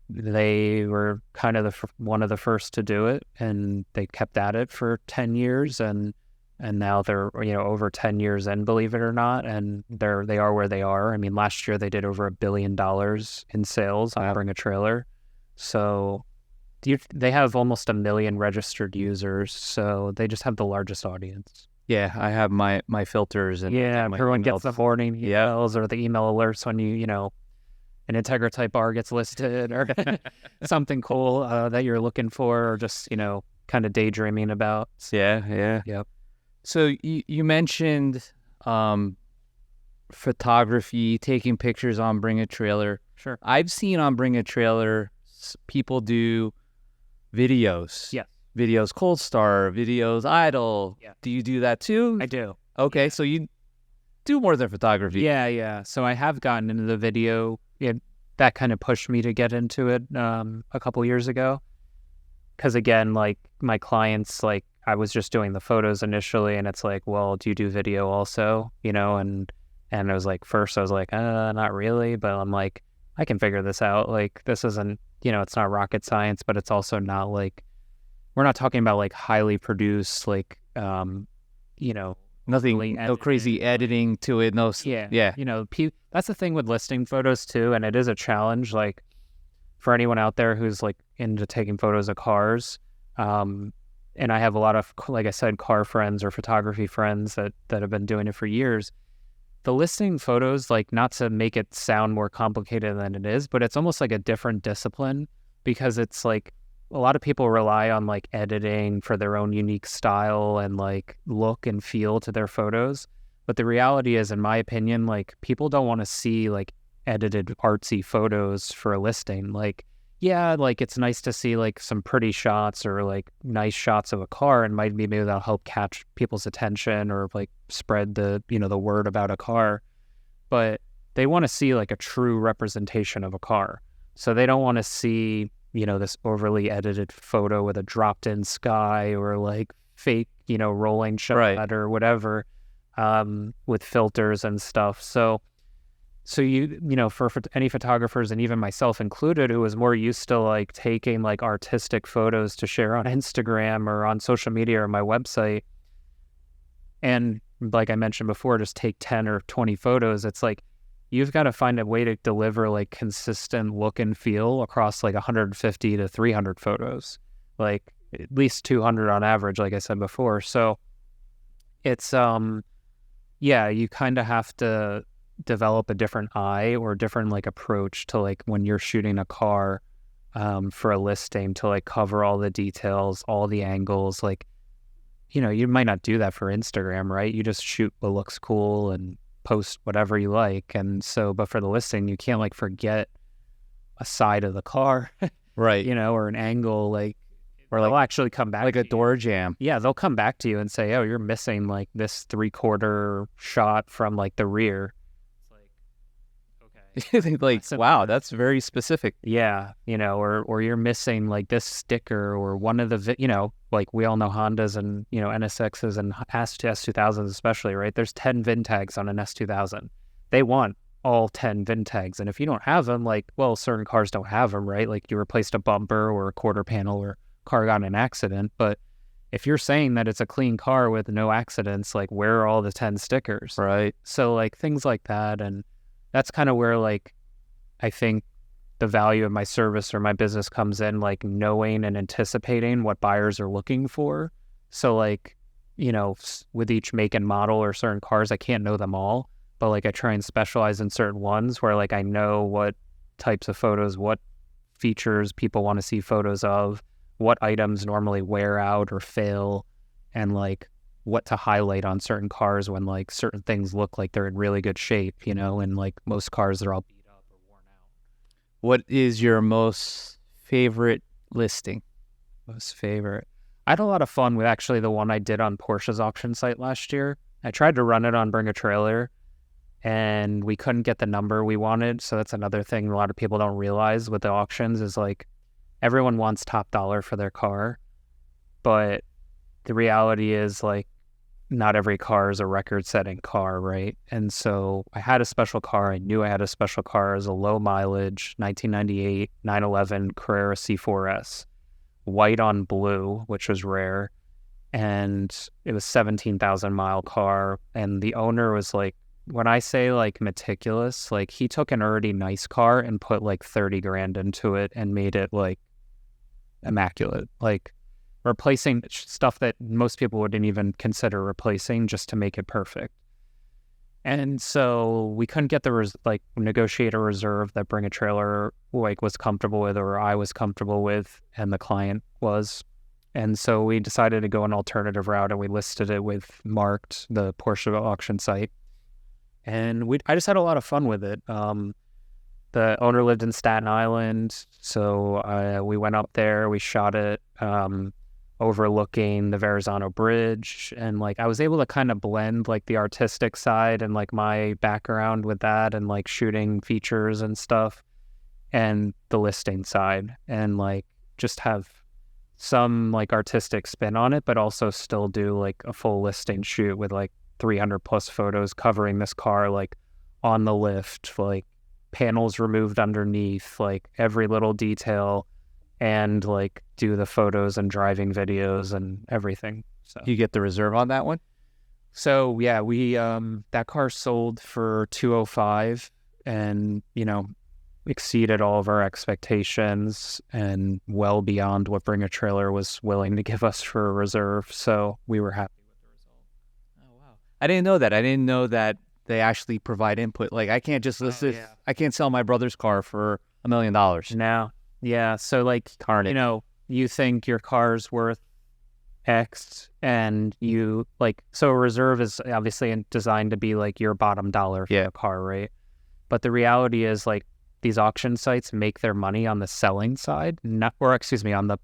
they were kind of one of the first to do it, and they kept at it for 10 years, and now they're over 10 years in, believe it or not, and they are where they are. I mean, last year they did over $1 billion in sales on Bringatrailer, so they have almost 1 million registered users, so they just have the largest audience. Yeah, I have my filters, and everyone gets the warning emails or the email alerts when an Integra Type R gets listed or something cool that you're looking for, or just kind of daydreaming about. Yeah. Yep. So you mentioned photography, taking pictures on Bringatrailer. Sure. I've seen on Bringatrailer people do videos. Yes. Videos cold start, videos idle. Yeah. Do you do that too? I do. Okay, so you do more than photography. Yeah. So I have gotten into the video. That kind of pushed me to get into it a couple years ago. Because again, like my clients, like I was just doing the photos initially, and it's like, well, do you do video also? You know, and I was like, first I was like, not really, but I'm like, I can figure this out. Like this isn't, you know, it's not rocket science, but it's also not like, we're not talking about like highly produced, like, you know, Nothing, really no crazy editing to it. No, yeah. You know, that's the thing with listing photos too, and it is a challenge. Like for anyone out there who's like into taking photos of cars, and I have a lot of, like I said, car friends or photography friends that have been doing it for years. The listing photos, like not to make it sound more complicated than it is, but it's almost like a different discipline because it's like a lot of people rely on like editing for their own unique style and like look and feel to their photos. But the reality is, in my opinion, like people don't want to see like edited artsy photos for a listing. Like, yeah, like it's nice to see like some pretty shots or like nice shots of a car, and maybe that'll help catch people's attention or like spread the, you know, the word about a car. But they want to see like a true representation of a car. So they don't want to see, you know, this overly edited photo with a dropped in sky or like fake, you know, rolling shot or whatever, with filters and stuff. So you know, for any photographers, and even myself included, who was more used to like taking like artistic photos to share on Instagram or on social media or my website, and like I mentioned before, just take 10 or 20 photos, it's like, you've got to find a way to deliver like consistent look and feel across like 150 to 300 photos, like at least 200 on average, like I said before. So it's, yeah, you kind of have to develop a different eye or different like approach to like when you're shooting a car for a listing, to like cover all the details, all the angles. Like, you know, you might not do that for Instagram, right? You just shoot what looks cool and post whatever you like. And so, but for the listing, you can't like forget a side of the car, right? You know, or an angle, like, or they'll actually come back like a door jam. Yeah, they'll come back to you and say, oh, you're missing like this 3/4 shot from like the rear. Okay. Like, wow, that's very specific. Yeah, you know, or you're missing like this sticker or one of the, you know, like we all know Hondas and, you know, NSXs and S2000s especially, right? There's 10 VIN tags on an S2000. They want all 10 VIN tags. And if you don't have them, like, well, certain cars don't have them, right? Like you replaced a bumper or a quarter panel or car got in an accident. But if you're saying that it's a clean car with no accidents, like where are all the 10 stickers? Right. So like things like that. And that's kind of where like I think the value of my service or my business comes in, like knowing and anticipating what buyers are looking for. So like, you know, with each make and model or certain cars, I can't know them all, but like I try and specialize in certain ones where like I know what types of photos, what features people want to see photos of, what items normally wear out or fail, and like what to highlight on certain cars when like certain things look like they're in really good shape, you know, and like most cars, they're all beat up or worn out. What is your most favorite listing? Most favorite? I had a lot of fun with actually the one I did on Porsche's auction site last year. I tried to run it on Bringatrailer and we couldn't get the number we wanted. So that's another thing a lot of people don't realize with the auctions is like everyone wants top dollar for their car, but the reality is like not every car is a record-setting car, right? And so I had a special car. I knew I had a special car as a low mileage 1998 911 Carrera C4S, white on blue, which was rare, and it was 17,000 mile car. And the owner was like, when I say like meticulous, like he took an already nice car and put like 30 grand into it and made it like immaculate, like replacing stuff that most people wouldn't even consider replacing just to make it perfect. And so we couldn't get the negotiate a reserve that Bringatrailer like was comfortable with or I was comfortable with and the client was. And so we decided to go an alternative route, and we listed it with Marked, the Porsche auction site. And I just had a lot of fun with it. The owner lived in Staten Island, so we went up there, we shot it overlooking the Verrazano Bridge, and like I was able to kind of blend like the artistic side and like my background with that and like shooting features and stuff and the listing side, and like just have some like artistic spin on it, but also still do like a full listing shoot with like 300 plus photos covering this car, like on the lift, like panels removed underneath, like every little detail, and like do the photos and driving videos and everything. So You get the reserve on that one? so yeah, we that car sold for 205 and, you know, exceeded all of our expectations and well beyond what Bringatrailer was willing to give us for a reserve. So we were happy with the result. Oh, wow. I didn't know that. I didn't know that they actually provide input. Like, I can't just list it. Yeah. I can't sell my brother's car for $1 million. Now, yeah. So like, Carnage. you know, you think your car's worth X, and you like, so a reserve is obviously designed to be like your bottom dollar for a car, right? But the reality is like these auction sites make their money on the selling side, not, or excuse me, on the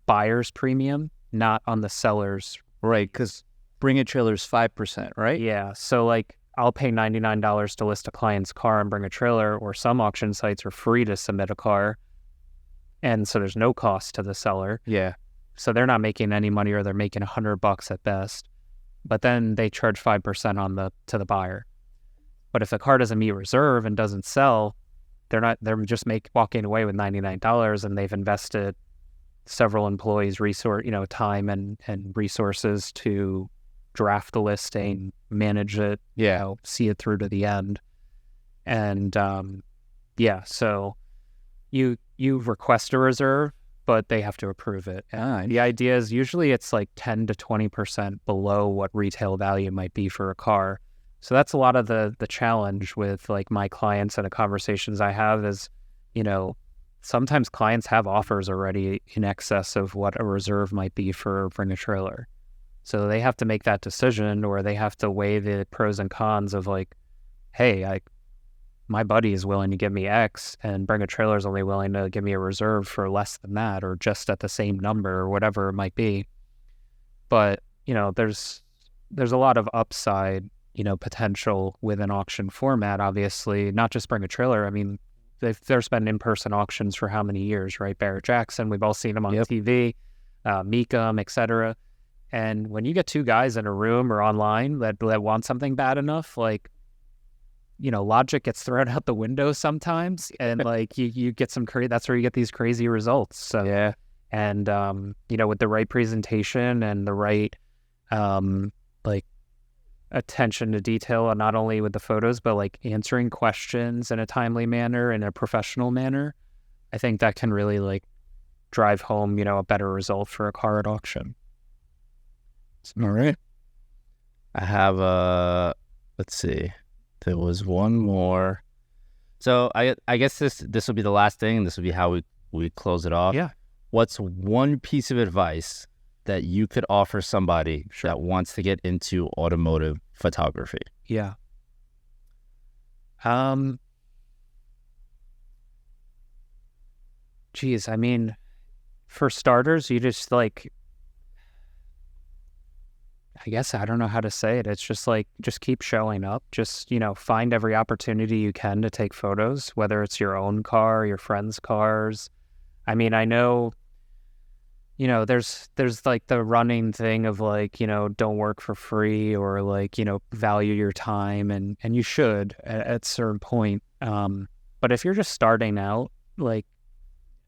buyer's premium, not on the seller's. Right, because Bringatrailer's 5%, right? Yeah. So like I'll pay $99 to list a client's car and bring a trailer, or some auction sites are free to submit a car. And so there's no cost to the seller. Yeah. So they're not making any money, or they're making $100 at best. But then they charge 5% to the buyer. But if the car doesn't meet reserve and doesn't sell, they're just walking away with $99, and they've invested several employees' time and resources to draft the listing, manage it, see it through to the end. And so you request a reserve, but they have to approve it. And the idea is usually it's like 10 to 20% below what retail value might be for a car. So that's a lot of the challenge with like my clients and the conversations I have is, you know, sometimes clients have offers already in excess of what a reserve might be for Bringatrailer. So they have to make that decision, or they have to weigh the pros and cons of like, hey, my buddy is willing to give me X, and Bringatrailer is only willing to give me a reserve for less than that, or just at the same number, or whatever it might be. But, you know, there's a lot of upside, you know, potential with an auction format, obviously, not just Bringatrailer. I mean, there's been in-person auctions for how many years, right? Barrett Jackson, we've all seen them on TV, Mecum, etc. And when you get two guys in a room or online that want something bad enough, like, you know, logic gets thrown out the window sometimes, and like you get some that's where you get these crazy results. So Yeah. And you know, with the right presentation and the right like attention to detail, and not only with the photos, but like answering questions in a timely manner, in a professional manner, I think that can really like drive home, you know, a better result for a car at auction. All right. I have let's see. There was one more. So I guess this will be the last thing, and this will be how we close it off. Yeah. What's one piece of advice that you could offer somebody that wants to get into automotive photography? Yeah. Geez, I mean, for starters, you just like, I guess I don't know how to say it. It's just like, just keep showing up. Just, you know, find every opportunity you can to take photos, whether it's your own car, your friends' cars. I mean, I know, you know, there's like the running thing of like, you know, don't work for free, or like, you know, value your time, and you should at a certain point. But if you're just starting out, like,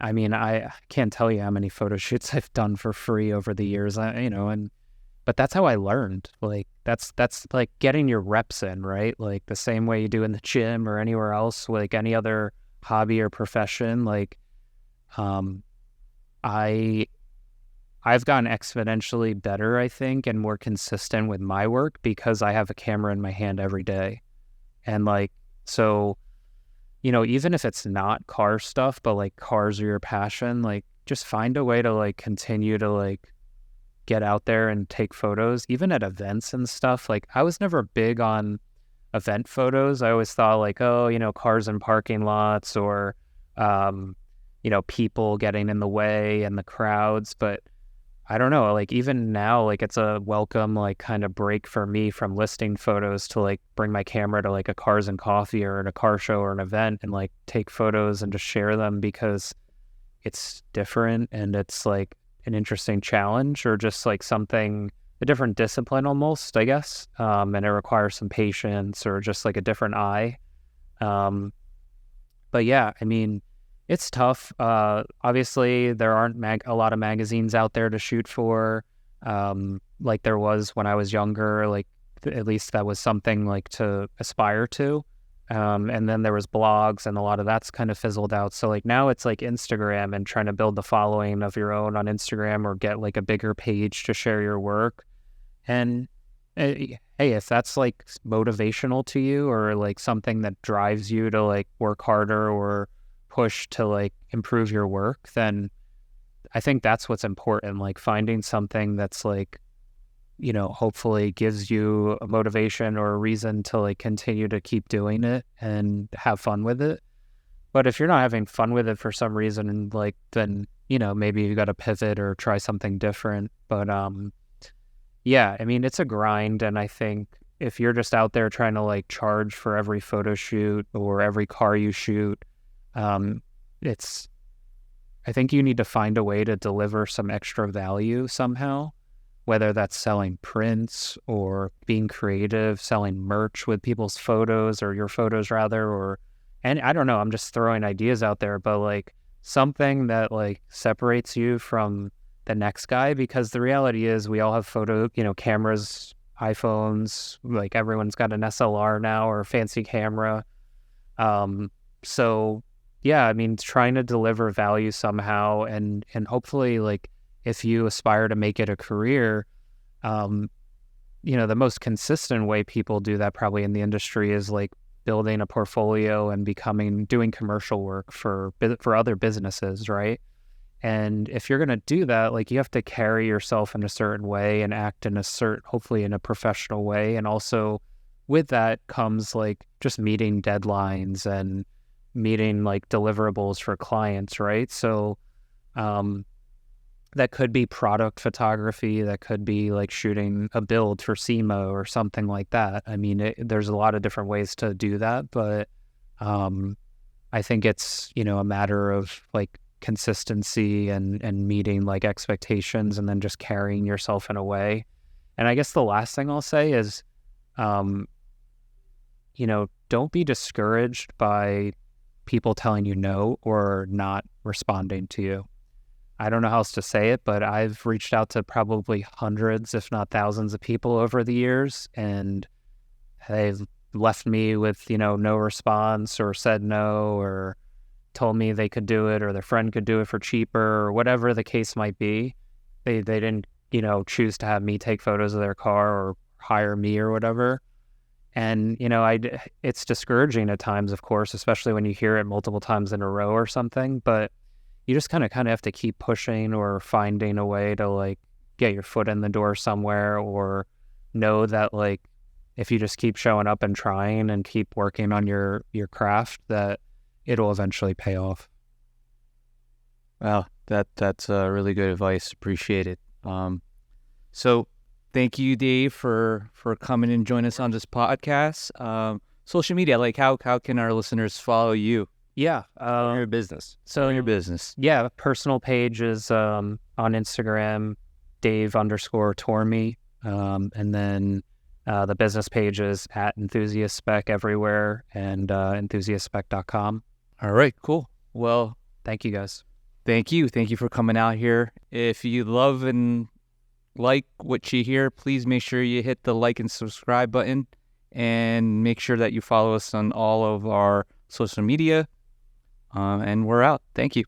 I mean, I can't tell you how many photo shoots I've done for free over the years, you know, but that's how I learned. Like, that's like getting your reps in, right? Like the same way you do in the gym or anywhere else, like any other hobby or profession. Like, I've gotten exponentially better, I think, and more consistent with my work because I have a camera in my hand every day. And like, so, you know, even if it's not car stuff, but like cars are your passion, like just find a way to like continue to like get out there and take photos, even at events and stuff. Like, I was never big on event photos. I always thought like, oh, cars in parking lots or, people getting in the way and the crowds. But I don't know, like even now, like it's a welcome, like kind of break for me from listing photos to like bring my camera to like a Cars and Coffee or at a car show or an event and like take photos and just share them because it's different and it's like an interesting challenge or just like something, a different discipline almost, I guess. And it requires some patience or just like a different eye. But yeah, I mean, it's tough. Obviously, there aren't a lot of magazines out there to shoot for, like there was when I was younger. Like at least that was something like to aspire to. And then there was blogs, and a lot of that's kind of fizzled out. So like now it's like Instagram and trying to build the following of your own on Instagram or get like a bigger page to share your work. And hey, if that's like motivational to you or like something that drives you to like work harder or push to like improve your work, then I think that's what's important, like finding something that's like, hopefully gives you a motivation or a reason to like continue to keep doing it and have fun with it. But if you're not having fun with it for some reason, and like then maybe you got to pivot or try something different. But yeah, I mean, it's a grind, and I think if you're just out there trying to like charge for every photo shoot or every car you shoot, I think you need to find a way to deliver some extra value somehow, whether that's selling prints or being creative, selling merch with people's photos or your photos rather, and I don't know, I'm just throwing ideas out there, but like something that like separates you from the next guy, because the reality is we all have cameras, iPhones, like everyone's got an SLR now or a fancy camera. So yeah, I mean, trying to deliver value somehow and hopefully like if you aspire to make it a career, the most consistent way people do that probably in the industry is like building a portfolio and doing commercial work for other businesses, right? And if you're going to do that, like you have to carry yourself in a certain way and act in hopefully in a professional way. And also with that comes like just meeting deadlines and meeting like deliverables for clients, right? So that could be product photography, that could be like shooting a build for SEMA or something like that. I mean, there's a lot of different ways to do that, but I think it's, a matter of like consistency and meeting like expectations and then just carrying yourself in a way. And I guess the last thing I'll say is, don't be discouraged by people telling you no or not responding to you. I don't know how else to say it, but I've reached out to probably hundreds, if not thousands of people over the years, and they've left me with, no response or said no or told me they could do it or their friend could do it for cheaper or whatever the case might be. They didn't, choose to have me take photos of their car or hire me or whatever. And, it's discouraging at times, of course, especially when you hear it multiple times in a row or something, but you just kind of have to keep pushing or finding a way to like get your foot in the door somewhere, or know that like if you just keep showing up and trying and keep working on your craft, that it'll eventually pay off. Wow, that's really good advice. Appreciate it. So thank you, Dave, for coming and joining us on this podcast. Social media, like how can our listeners follow you? Yeah. Your business. So your business. Yeah. Personal page is on Instagram, Dave_Tormey. And then the business page is at Enthusiast Spec everywhere and enthusiastspec.com. All right, cool. Well, thank you guys. Thank you. Thank you for coming out here. If you love and like what you hear, please make sure you hit the like and subscribe button, and make sure that you follow us on all of our social media. And we're out. Thank you.